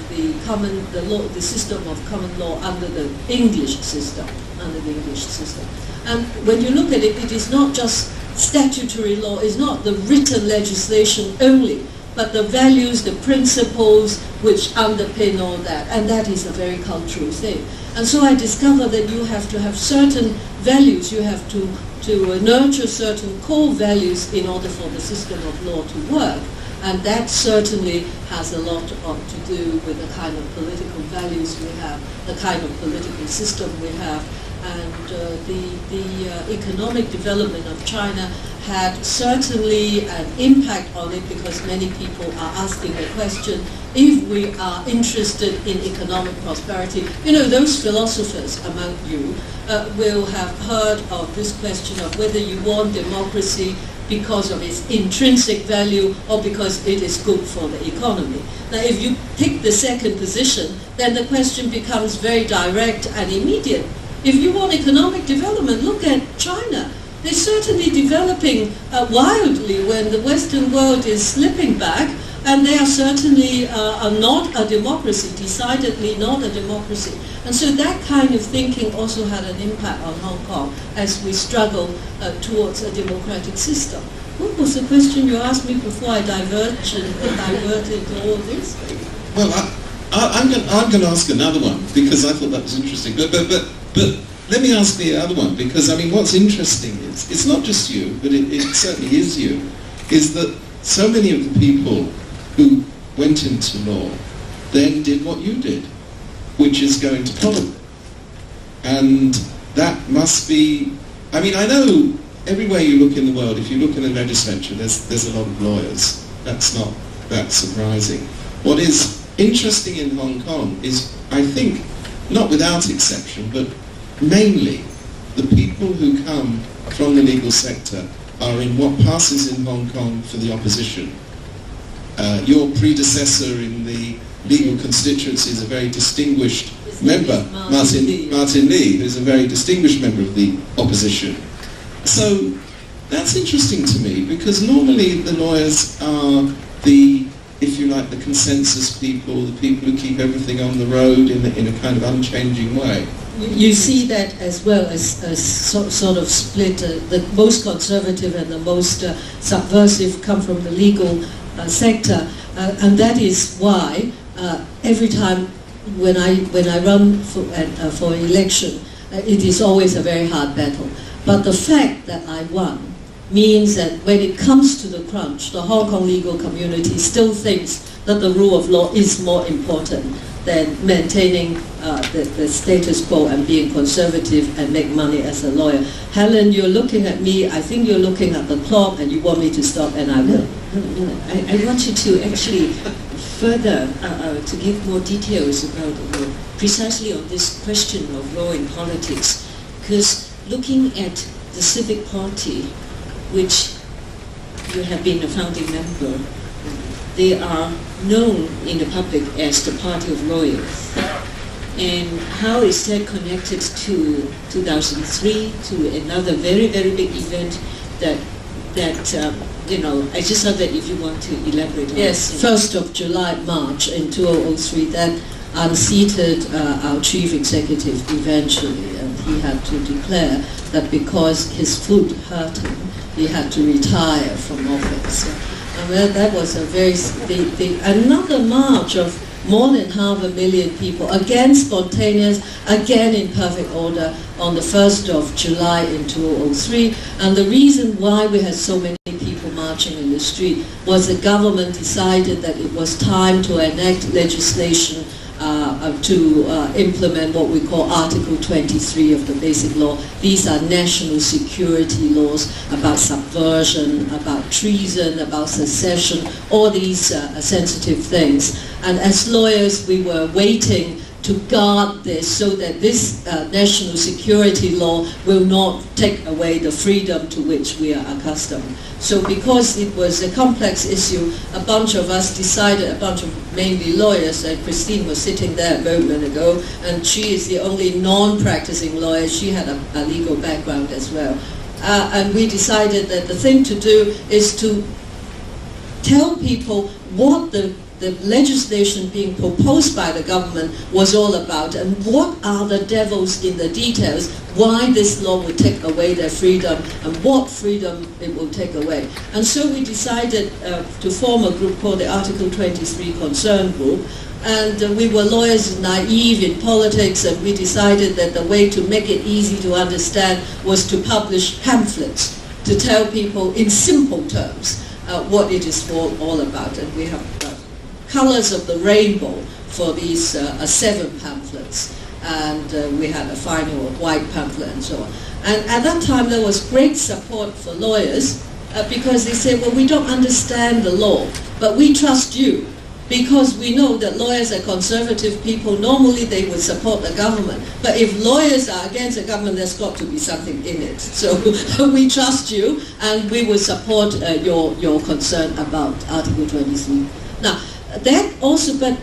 the system of common law under the English system, And when you look at it, it is not just statutory law, it's not the written legislation only, but the values, the principles which underpin all that, and that is a very cultural thing. And so I discovered that you have to have certain values, you have to nurture certain core values in order for the system of law to work. And that certainly has a lot to do with the kind of political values we have, the kind of political system we have, and the economic development of China had certainly an impact on it, because many people are asking the question, if we are interested in economic prosperity, you know, those philosophers among you will have heard of this question of whether you want democracy because of its intrinsic value or because it is good for the economy. Now, if you pick the second position, then the question becomes very direct and immediate. If you want economic development, look at China. They're certainly developing wildly when the Western world is slipping back, and they are certainly not a democracy, decidedly not a democracy. And so that kind of thinking also had an impact on Hong Kong as we struggle towards a democratic system. What was the question you asked me before I diverted to all this? Well, I'm going to ask another one, because I thought that was interesting. But let me ask the other one, because I mean, what's interesting is, it's not just you, but it certainly is you, is that so many of the people who went into law then did what you did, which is go into politics. And that must be, I mean, I know everywhere you look in the world, if you look in the legislature, there's a lot of lawyers. That's not that surprising. What is interesting in Hong Kong is, I think, not without exception, but mainly the people who come from the legal sector are in what passes in Hong Kong for the opposition. Your predecessor in the legal constituency is a very distinguished member, Martin Lee, who's a very distinguished member of the opposition. So that's interesting to me, because normally the lawyers are the, if you like, the consensus people, the people who keep everything on the road in a kind of unchanging way. You see that as well as a sort of split. The most conservative and the most subversive come from the legal sector, and that is why every time when I run for election, it is always a very hard battle. But the fact that I won means that when it comes to the crunch, the Hong Kong legal community still thinks that the rule of law is more important than maintaining the status quo and being conservative and make money as a lawyer. Helen, you're looking at me, I think you're looking at the clock and you want me to stop, and I will. I want you to actually further, to give more details about precisely on this question of law in politics, because looking at the civic party, which you have been a founding member, they are known in the public as the party of lawyers. And how is that connected to 2003, to another very, very big event that you know, I just thought that if you want to elaborate on yes, it. 1st of July, March in 2003, that unseated our chief executive eventually, and he had to declare that because his foot hurt him, he had to retire from office. And that was a very another march of more than 500,000 people, again spontaneous, again in perfect order, on the 1st of July in 2003. And the reason why we had so many people marching in the street was the government decided that it was time to enact legislation to implement what we call Article 23 of the Basic Law. These are national security laws about subversion, about treason, about secession, all these sensitive things. And as lawyers, we were waiting to guard this so that this national security law will not take away the freedom to which we are accustomed. So because it was a complex issue, a bunch of us decided, a bunch of mainly lawyers, and Christine was sitting there a moment ago, and she is the only non-practicing lawyer. She had a legal background as well. And we decided that the thing to do is to tell people what the legislation being proposed by the government was all about, and what are the devils in the details, why this law would take away their freedom, and what freedom it will take away. And so we decided to form a group called the Article 23 Concern Group, and we were lawyers naive in politics, and we decided that the way to make it easy to understand was to publish pamphlets to tell people in simple terms what it is all about. And we have colors of the rainbow for these 7 pamphlets, and we had a final white pamphlet and so on. And at that time there was great support for lawyers because they say, well, we don't understand the law, but we trust you, because we know that lawyers are conservative people. Normally they would support the government, but if lawyers are against the government, there's got to be something in it. So we trust you, and we will support your concern about Article 23. Now, that also, but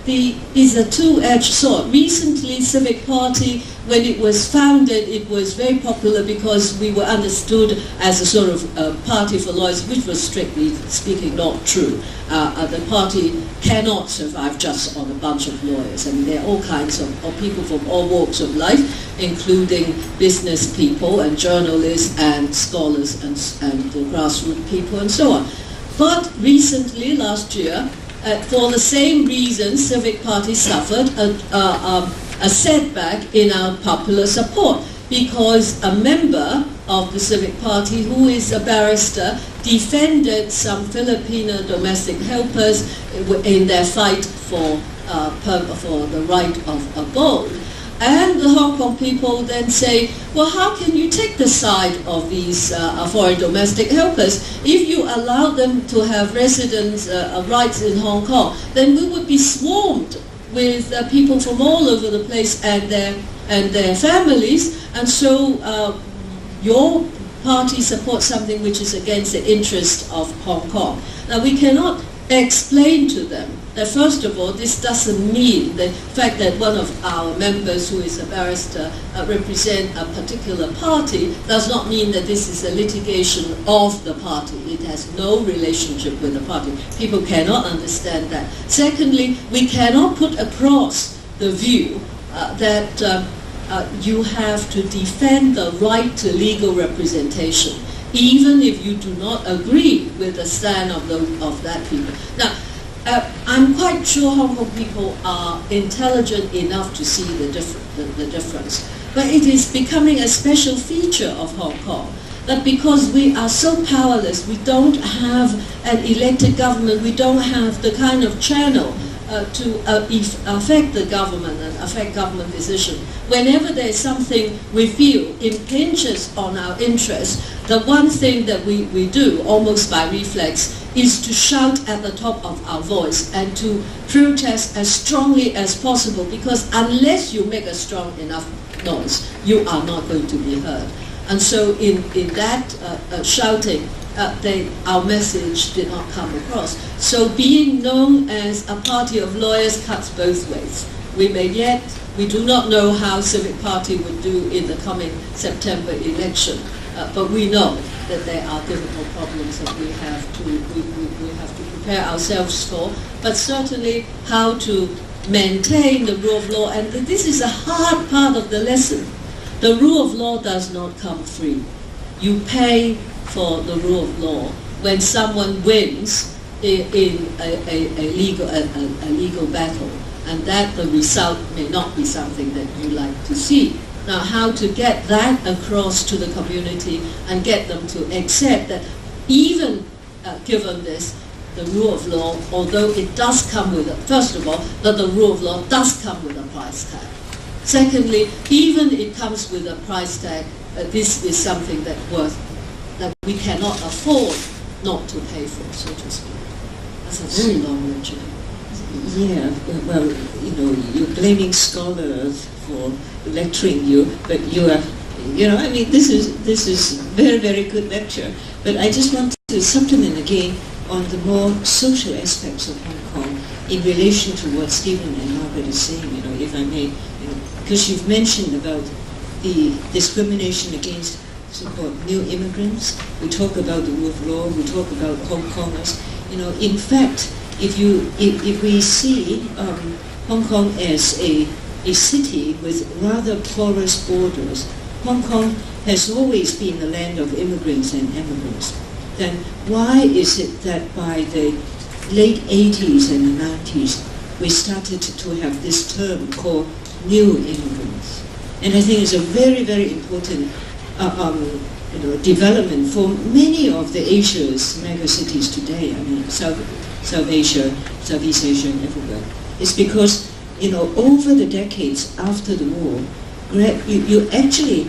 is a two-edged sword. Recently, Civic Party, when it was founded, it was very popular because we were understood as a sort of party for lawyers, which was strictly speaking not true. The party cannot survive just on a bunch of lawyers. I mean, there are all kinds of people from all walks of life, including business people and journalists and scholars and grassroots people and so on. But recently, last year, for the same reason, Civic Party suffered a setback in our popular support, because a member of the Civic Party, who is a barrister, defended some Filipino domestic helpers in their fight for the right of abode. And the Hong Kong people then say, well, how can you take the side of these foreign domestic helpers? If you allow them to have residence rights in Hong Kong, then we would be swarmed with people from all over the place and their families. And so your party supports something which is against the interest of Hong Kong. Now, we cannot explain to them that, first of all, this doesn't mean the fact that one of our members, who is a barrister, represent a particular party, does not mean that this is a litigation of the party. It has no relationship with the party. People cannot understand that. Secondly, we cannot put across the view that you have to defend the right to legal representation, even if you do not agree with the stand of that people. Now, I'm quite sure Hong Kong people are intelligent enough to see the difference. But it is becoming a special feature of Hong Kong that because we are so powerless, we don't have an elected government, we don't have the kind of channel to affect the government and affect government decision. Whenever there's something we feel impinges on our interests, the one thing that we do, almost by reflex, is to shout at the top of our voice and to protest as strongly as possible, because unless you make a strong enough noise, you are not going to be heard. And so in that shouting, our message did not come across. So being known as a party of lawyers cuts both ways. We do not know how Civic Party would do in the coming September election, but we know that there are difficult problems that we have to prepare ourselves for, but certainly how to maintain the rule of law. And this is a hard part of the lesson. The rule of law does not come free. You pay for the rule of law when someone wins in a legal battle, and that the result may not be something that you like to see. Now, how to get that across to the community and get them to accept that even given this, the rule of law, although it does come with, first of all, that the rule of law does come with a price tag. Secondly, even it comes with a price tag, this is something that we cannot afford not to pay for, so to speak. That's a very long lecture. Yeah, well, you're blaming scholars for lecturing you, but you are, I mean, this is very, very good lecture. But I just want to supplement again on the more social aspects of Hong Kong in relation to what Stephen and Margaret is saying, if I may, because you've mentioned about the discrimination against so-called new immigrants. We talk about the rule of law, we talk about Hong Kongers. In fact, if we see Hong Kong as a city with rather porous borders, Hong Kong has always been the land of immigrants and emigrants. Then why is it that by the late 80s and the 90s we started to have this term called new immigrants? And I think it's a very, very important development for many of the Asia's mega cities today. I mean, South Asia, Southeast Asia, and everywhere. It's because, over the decades after the war, you actually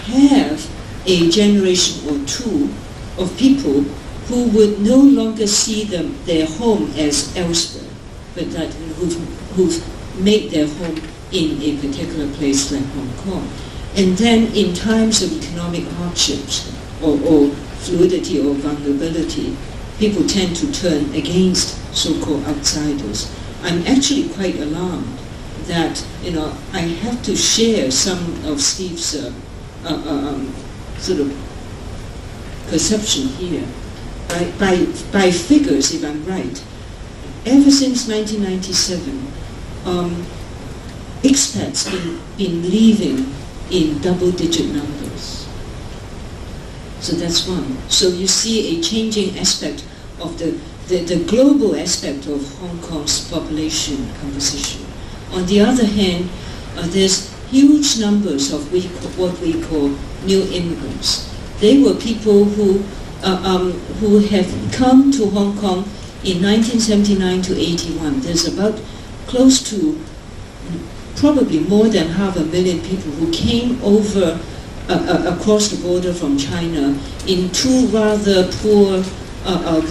have a generation or two of people who would no longer see their home as elsewhere, but that who've made their home in a particular place like Hong Kong. And then in times of economic hardships or fluidity or vulnerability, people tend to turn against so-called outsiders. I'm actually quite alarmed that, you know, I have to share some of Steve's sort of perception here. By figures, if I'm right, ever since 1997, expats been leaving in double-digit numbers. So that's one. So you see a changing aspect of the global aspect of Hong Kong's population composition. On the other hand, there's huge numbers of what we call new immigrants. They were people who have come to Hong Kong in 1979 to 81. There's about close to probably more than 500,000 people who came over across the border from China in two rather poor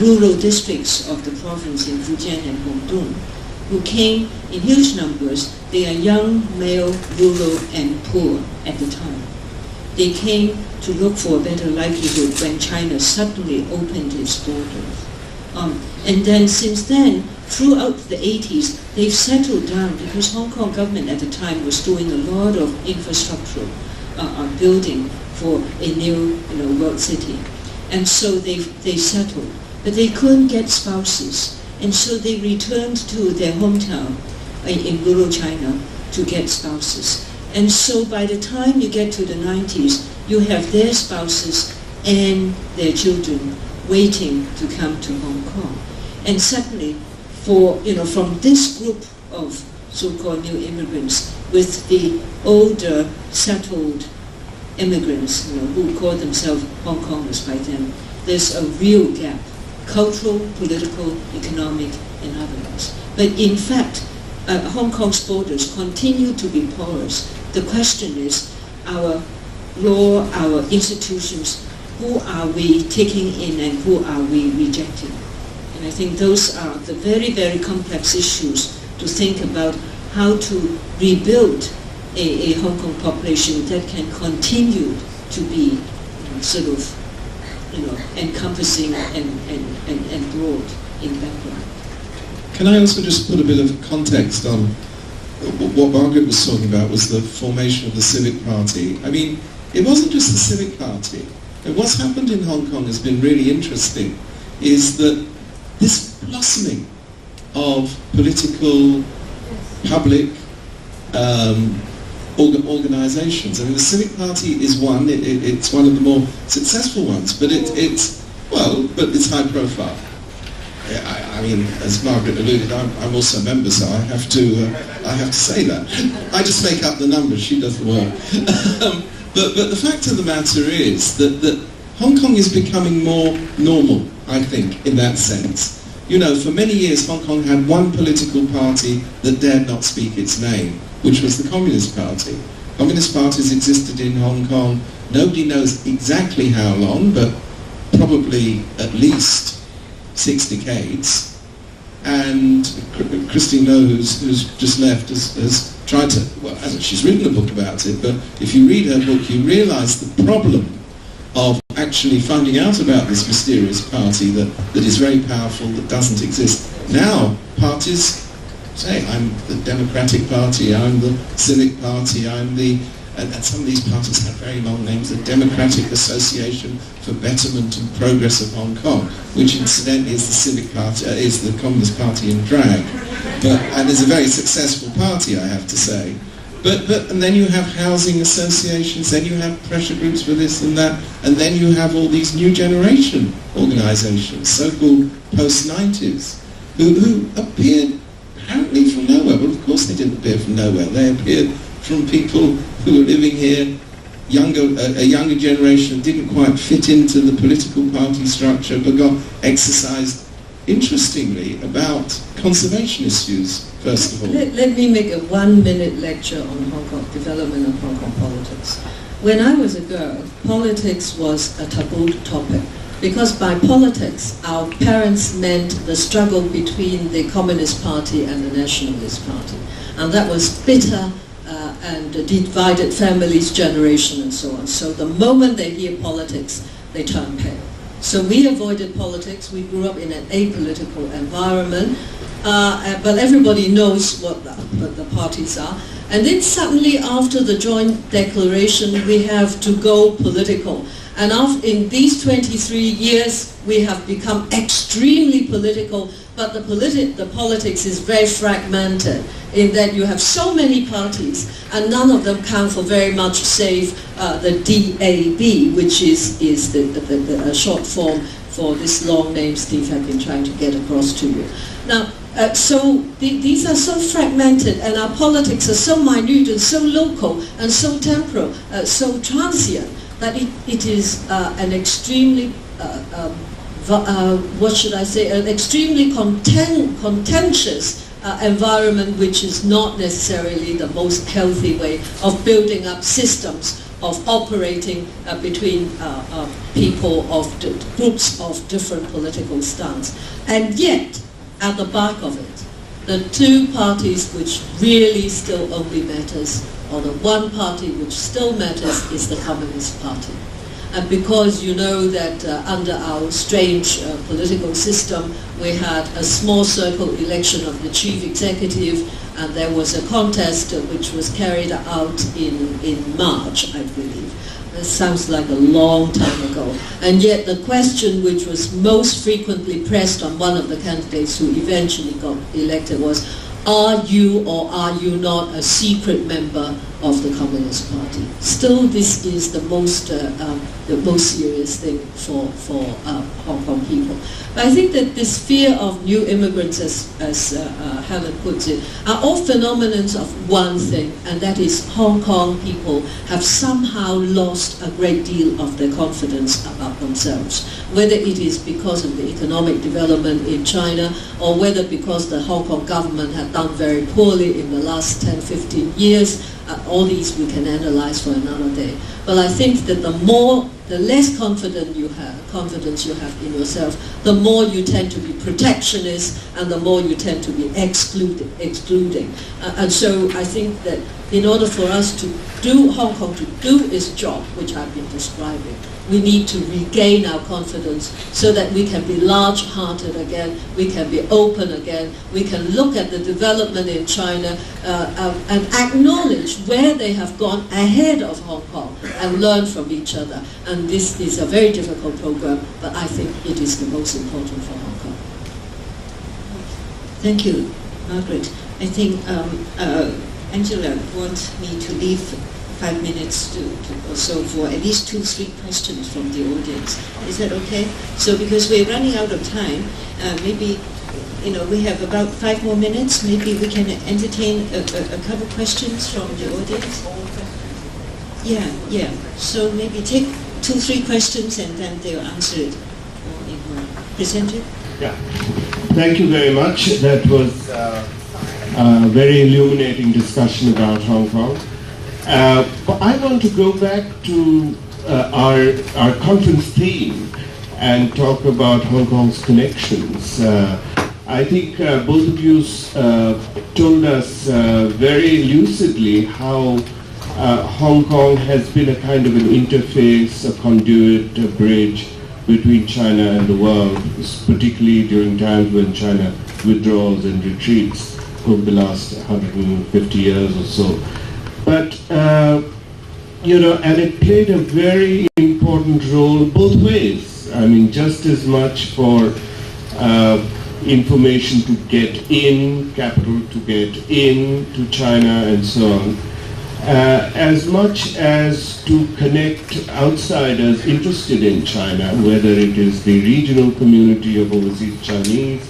rural districts of the province in Fujian and Guangdong, who came in huge numbers. They are young, male, rural, and poor at the time. They came to look for a better livelihood when China suddenly opened its borders. And then since then, throughout the 80s, they've settled down because Hong Kong government at the time was doing a lot of infrastructural building for a new, world city. And so they settled. But they couldn't get spouses. And so they returned to their hometown in rural China to get spouses. And so by the time you get to the 90s, you have their spouses and their children waiting to come to Hong Kong. And suddenly, from this group of so-called new immigrants with the older settled immigrants, who call themselves Hong Kongers by then, there's a real gap, cultural, political, economic, and otherwise. But in fact, Hong Kong's borders continue to be porous. The question is, our law, our institutions, who are we taking in and who are we rejecting? And I think those are the very, very complex issues to think about how to rebuild a Hong Kong population that can continue to be encompassing and broad in background. Can I also just put a bit of context on what Margaret was talking about was the formation of the Civic Party. I mean, it wasn't just the Civic Party. And what's happened in Hong Kong has been really interesting, is that this blossoming of political, public organizations. I mean, the Civic Party is one, it's one of the more successful ones, but it's high profile. I mean, as Margaret alluded, I'm also a member, so I have to say that. I just make up the numbers, she does the work. But the fact of the matter is that Hong Kong is becoming more normal, I think, in that sense. For many years Hong Kong had one political party that dared not speak its name, which was the Communist Party. Communist parties existed in Hong Kong, nobody knows exactly how long, but probably at least 6 decades. And Christine Lowe, who's just left, has tried to, she's written a book about it, but if you read her book, you realise the problem of actually finding out about this mysterious party that is very powerful, that doesn't exist. Now, parties say, I'm the Democratic Party, I'm the Civic Party, and some of these parties have very long names, the Democratic Association for Betterment and Progress of Hong Kong, which incidentally is the Civic Party, is the Communist Party in drag. And is a very successful party, I have to say. And then you have housing associations, then you have pressure groups for this and that, and then you have all these new generation organizations, so-called post-90s, who appeared apparently from nowhere. Well, of course they didn't appear from nowhere. They appeared from people who were living here, a younger generation didn't quite fit into the political party structure, but got exercised, interestingly, about conservation issues, first of all. Let me make a 1-minute lecture on Hong Kong, development of Hong Kong politics. When I was a girl, politics was a taboo topic. because by politics, our parents meant the struggle between the Communist Party and the Nationalist Party. And that was bitter and divided families, generation, and so on. So the moment they hear politics, they turn pale. So we avoided politics. We grew up in an apolitical environment, but everybody knows what the parties are. And then suddenly, after the joint declaration, we have to go political. And in these 23 years, we have become extremely political, but the politics is very fragmented in that you have so many parties, and none of them count for very much, save the DAB, which is the short form for this long name Steve had been trying to get across to you. Now, so these are so fragmented, and our politics are so minute and so local and so temporal, so transient, that it is an extremely, what should I say, an extremely contentious environment, which is not necessarily the most healthy way of building up systems of operating between people of groups of different political stance. And yet, at the back of it, the two parties which really still only matters, or the one party which still matters, is the Communist Party. And because you know that under our strange political system, we had a small circle election of the chief executive, and there was a contest which was carried out in March, I believe. That sounds like a long time ago. And yet the question which was most frequently pressed on one of the candidates who eventually got elected was, are you or are you not a secret member of the Communist Party? Still, this is the most serious thing for Hong Kong people. But I think that this fear of new immigrants, as Helen puts it, are all phenomena of one thing, and that is Hong Kong people have somehow lost a great deal of their confidence about themselves. Whether it is because of the economic development in China, or whether because the Hong Kong government had done very poorly in the last 10, 15 years, all these we can analyze for another day. But I think that the less confidence you have in yourself, the more you tend to be protectionist, and the more you tend to be excluding. And so I think that in order for us to do Hong Kong to do its job, which I've been describing, we need to regain our confidence so that we can be large-hearted again, we can be open again, we can look at the development in China and acknowledge where they have gone ahead of Hong Kong and learn from each other. And this is a very difficult program, but I think it is the most important for Hong Kong. Thank you, Margaret. I think Angela wants me to leave 5 minutes or so for at least 2-3 questions from the audience. Is that okay? So because we're running out of time, maybe we have about 5 more minutes. Maybe we can entertain a couple questions from the audience. Yeah. So maybe take 2-3 questions and then they'll answer it or present it. Yeah. Thank you very much. That was a very illuminating discussion about Hong Kong. But I want to go back to our conference theme and talk about Hong Kong's connections. I think both of you told us very lucidly how Hong Kong has been a kind of an interface, a conduit, a bridge between China and the world, particularly during times when China withdraws and retreats over the last 150 years or so. But, and it played a very important role both ways. I mean, just as much for information to get in, capital to get in to China and so on, as much as to connect outsiders interested in China, whether it is the regional community of overseas Chinese,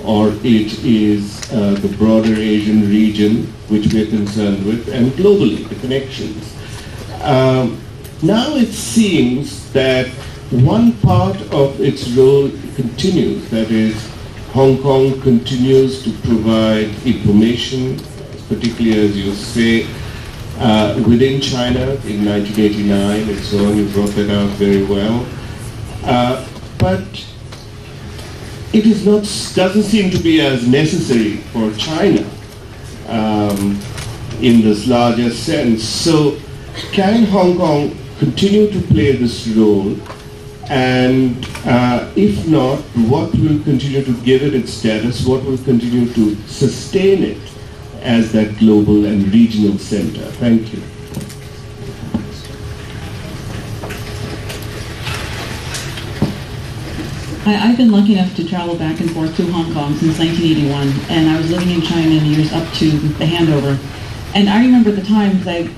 or it is the broader Asian region, which we're concerned with, and globally, the connections. Now it seems that one part of its role continues, that is, Hong Kong continues to provide information, particularly as you say, within China in 1989 and so on. You brought that out very well. but it is not, doesn't seem to be as necessary for China in this larger sense. So can Hong Kong continue to play this role? And if not, what will continue to give it its status? What will continue to sustain it as that global and regional center? Thank you. I've been lucky enough to travel back and forth to Hong Kong since 1981, and I was living in China in the years up to the handover. And I remember at the time, because I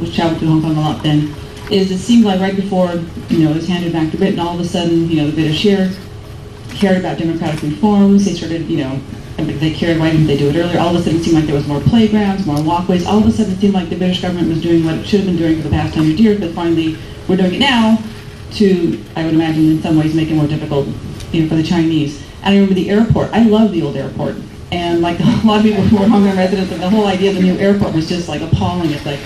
was traveling to Hong Kong a lot then, is it seemed like right before, it was handed back to Britain, all of a sudden, the British here cared about democratic reforms. They started, they cared, why didn't they do it earlier? All of a sudden it seemed like there was more playgrounds, more walkways. All of a sudden it seemed like the British government was doing what it should have been doing for the past 100 years, but finally we're doing it now to, I would imagine, in some ways make it more difficult, for the Chinese. And I remember the airport. I love the old airport. And like a lot of people who were Hong Kong residents, the whole idea of the new airport was just like appalling. It's like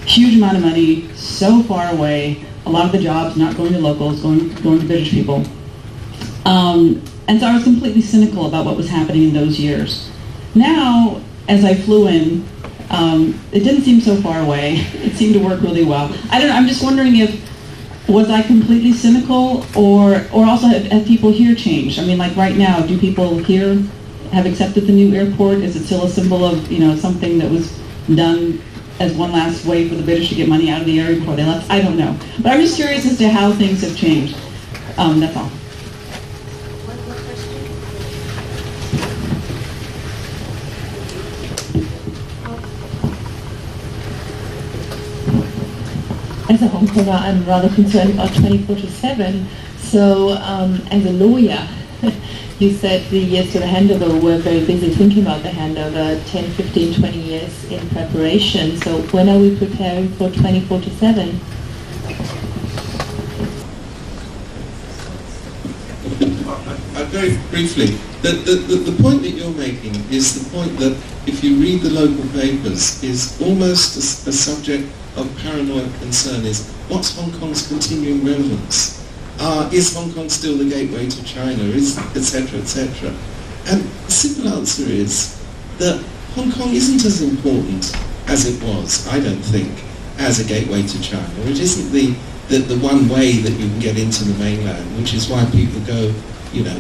huge amount of money, so far away, a lot of the jobs not going to locals, going to British people. And so I was completely cynical about what was happening in those years. Now, as I flew in, it didn't seem so far away. It seemed to work really well. I don't know, I'm just wondering if, was I completely cynical, or also have people here changed? I mean, like right now, do people here have accepted the new airport? Is it still a symbol of, something that was done as one last way for the British to get money out of the area before they left? I don't know. But I'm just curious as to how things have changed. That's all. As a Hong Konger, I'm rather concerned about 2047. So, as a lawyer, you said the years to the handover were very busy thinking about the handover, 10, 15, 20 years in preparation. So when are we preparing for 2047? Very briefly, the point that you're making is the point that if you read the local papers is almost a subject of paranoid concern is what's Hong Kong's continuing relevance? Is Hong Kong still the gateway to China? Etc., etc. And the simple answer is that Hong Kong isn't as important as it was, I don't think, as a gateway to China. It isn't the one way that you can get into the mainland, which is why people go,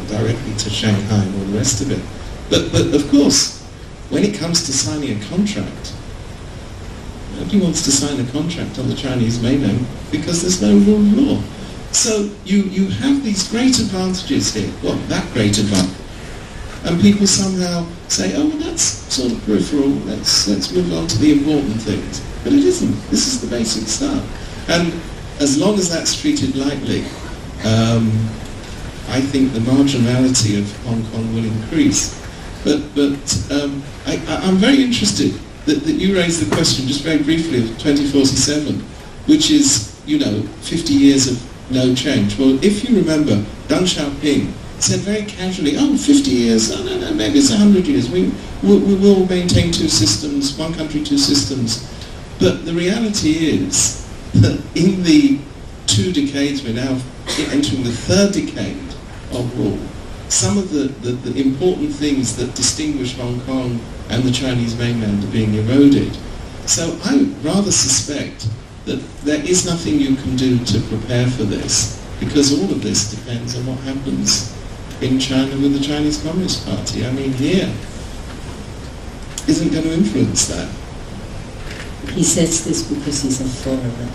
directly to Shanghai and all the rest of it. But of course, when it comes to signing a contract, nobody wants to sign a contract on the Chinese mainland because there's no rule of law. So you have these great advantages here. Well, that great advantage. And people somehow say, oh, well, that's sort of peripheral. Let's move on to the important things. But it isn't. This is the basic stuff. And as long as that's treated lightly, I think the marginality of Hong Kong will increase. But I'm very interested that you raised the question, just very briefly, of 2047, which is, 50 years of no change. Well, if you remember, Deng Xiaoping said very casually, 50 years, no, maybe it's 100 years. We will maintain two systems, one country, two systems. But the reality is that in the 2 decades, we're now entering the 3rd decade of rule. Some of the important things that distinguish Hong Kong and the Chinese mainland are being eroded. So I would rather suspect that there is nothing you can do to prepare for this, because all of this depends on what happens in China with the Chinese Communist Party. I mean, here isn't going to influence that. He says this because he's a foreigner.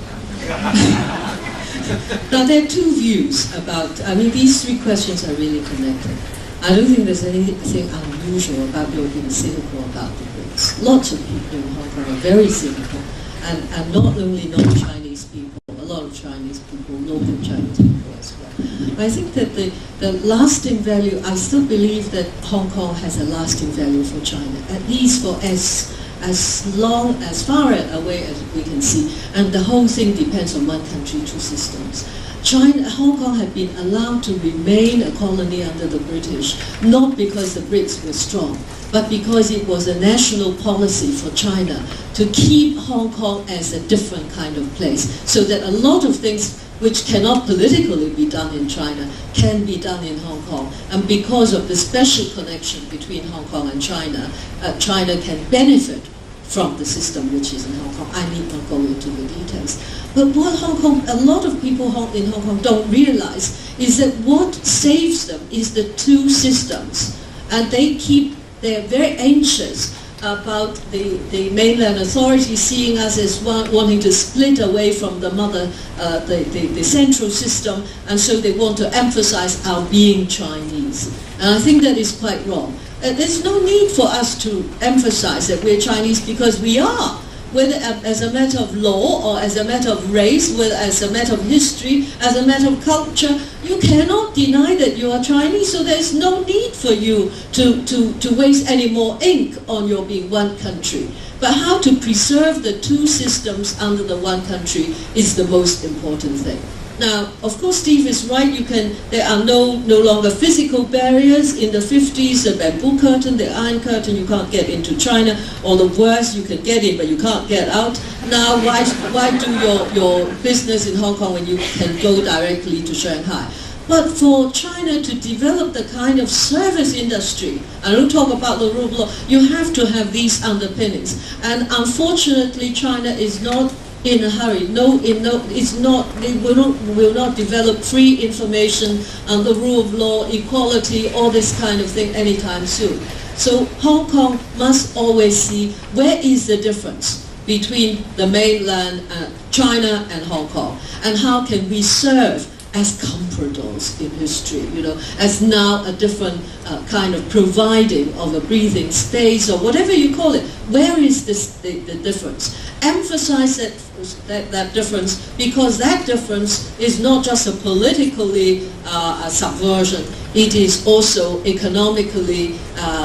Now, there are two views about, these 3 questions are really connected. I don't think there's anything unusual about your being cynical about the BRICS. Lots of people in Hong Kong are very cynical, and not only non-Chinese people, a lot of Chinese people, local Chinese people as well. I think that the lasting value, I still believe that Hong Kong has a lasting value for China, at least for as far away as we can see, and the whole thing depends on one country, two systems. Hong Kong had been allowed to remain a colony under the British, not because the Brits were strong, but because it was a national policy for China to keep Hong Kong as a different kind of place, so that a lot of things which cannot politically be done in China, can be done in Hong Kong. And because of the special connection between Hong Kong and China, China can benefit from the system which is in Hong Kong. I need not go into the details. But what a lot of people in Hong Kong don't realize is that what saves them is the two systems. And they're very anxious about the mainland authorities seeing us as wanting to split away from the the central system, and so they want to emphasize our being Chinese. And I think that is quite wrong. There's no need for us to emphasize that we're Chinese, because we are. Whether as a matter of law or as a matter of race, whether as a matter of history, as a matter of culture, you cannot deny that you are Chinese, so there's no need for you to waste any more ink on your being one country. But how to preserve the two systems under the one country is the most important thing. Now, of course, Steve is right. There are no longer physical barriers. In the 50s, the bamboo curtain, the iron curtain, you can't get into China. Or the worst, you can get in, but you can't get out. Now, why do your business in Hong Kong when you can go directly to Shanghai? But for China to develop the kind of service industry, I don't talk about the rule of law, you have to have these underpinnings. And unfortunately, China is not in a hurry. It will not develop free information and the rule of law, equality, all this kind of thing anytime soon. So Hong Kong must always see where is the difference between the mainland, China and Hong Kong, and how can we serve as compradors in history, as now a different kind of providing of a breathing space or whatever you call it. Where is the difference? Emphasize that difference, because that difference is not just a politically subversion, it is also economically,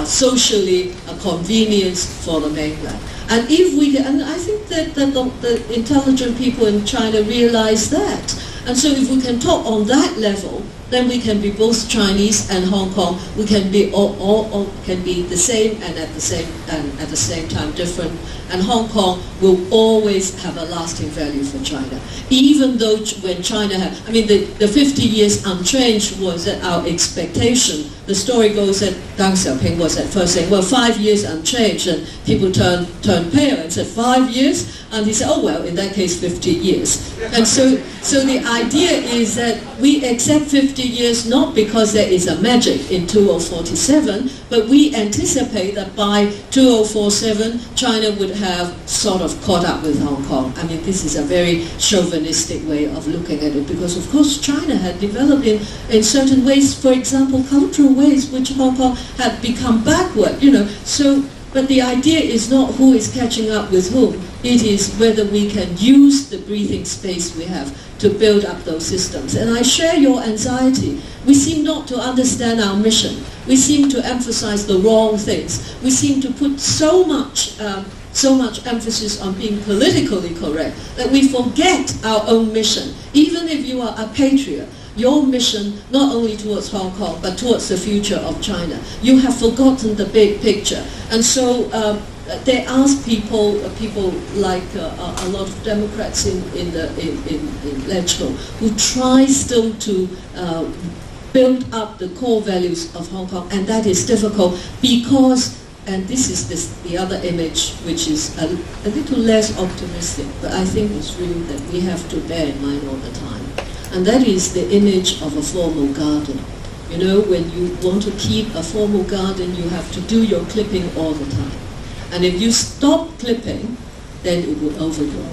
socially a convenience for the mainland. And if we can, and I think that the intelligent people in China realize that. And so if we can talk on that level, then we can be both Chinese and Hong Kong. We can be all can be the same and at the same time different. And Hong Kong will always have a lasting value for China. Even though when China had, the 50 years unchanged was our expectation. The story goes that Deng Xiaoping was at first saying, well, 5 years unchanged, and people turned pale and said, 5 years? And he said, oh well, in that case, 50 years. And so the idea is that we accept 50 years not because there is a magic in 2047, but we anticipate that by 2047, China would have sort of caught up with Hong Kong. This is a very chauvinistic way of looking at it, because of course China had developed in certain ways, for example, cultural ways, which Hong Kong had become backward, But the idea is not who is catching up with whom. It is whether we can use the breathing space we have to build up those systems. And I share your anxiety. We seem not to understand our mission. We seem to emphasize the wrong things. We seem to put so much emphasis on being politically correct that we forget our own mission. Even if you are a patriot, your mission, not only towards Hong Kong, but towards the future of China. You have forgotten the big picture. And so they ask people like a lot of Democrats in Letchko, who try still to build up the core values of Hong Kong, and that is difficult because, and this is the other image, which is a little less optimistic, but I think it's real that we have to bear in mind all the time. And that is the image of a formal garden. When you want to keep a formal garden, you have to do your clipping all the time. And if you stop clipping, then it will overgrow.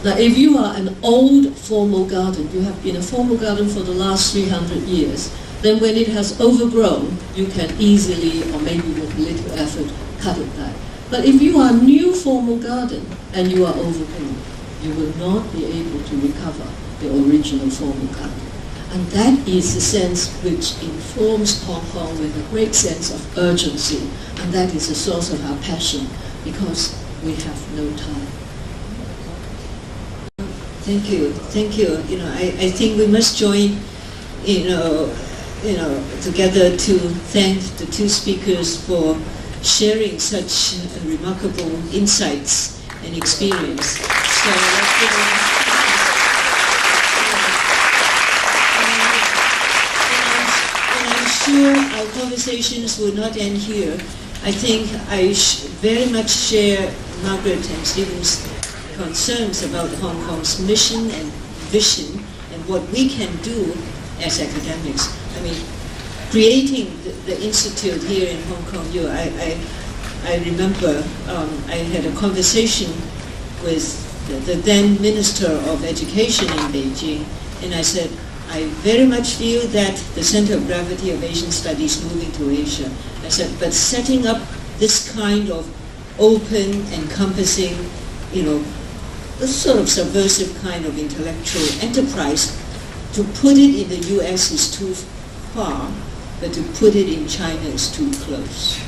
Now, if you are an old formal garden, you have been a formal garden for the last 300 years, then when it has overgrown, you can easily, or maybe with little effort, cut it back. But if you are a new formal garden and you are overgrown, you will not be able to recover the original formal garden. And that is the sense which informs Hong Kong with a great sense of urgency. And that is the source of our passion, because we have no time. Thank you. I think we must join, together to thank the two speakers for sharing such remarkable insights and experience. So let's give them sure our conversations will not end here. I think I very much share Margaret and Stephen's concerns about Hong Kong's mission and vision and what we can do as academics. I mean, creating the institute here in Hong Kong, I remember I had a conversation with the then Minister of Education in Beijing, and I said, I very much feel that the center of gravity of Asian studies moving to Asia. I said, but setting up this kind of open, encompassing, this sort of subversive kind of intellectual enterprise, to put it in the US is too far, but to put it in China is too close.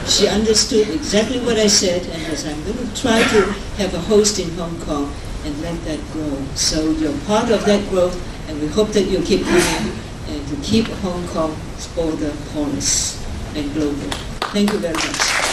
She understood exactly what I said, and as I'm going to try to have a host in Hong Kong and let that grow. So you're part of that growth, and we hope that you'll keep coming and to keep Hong Kong's border porous and global. Thank you very much.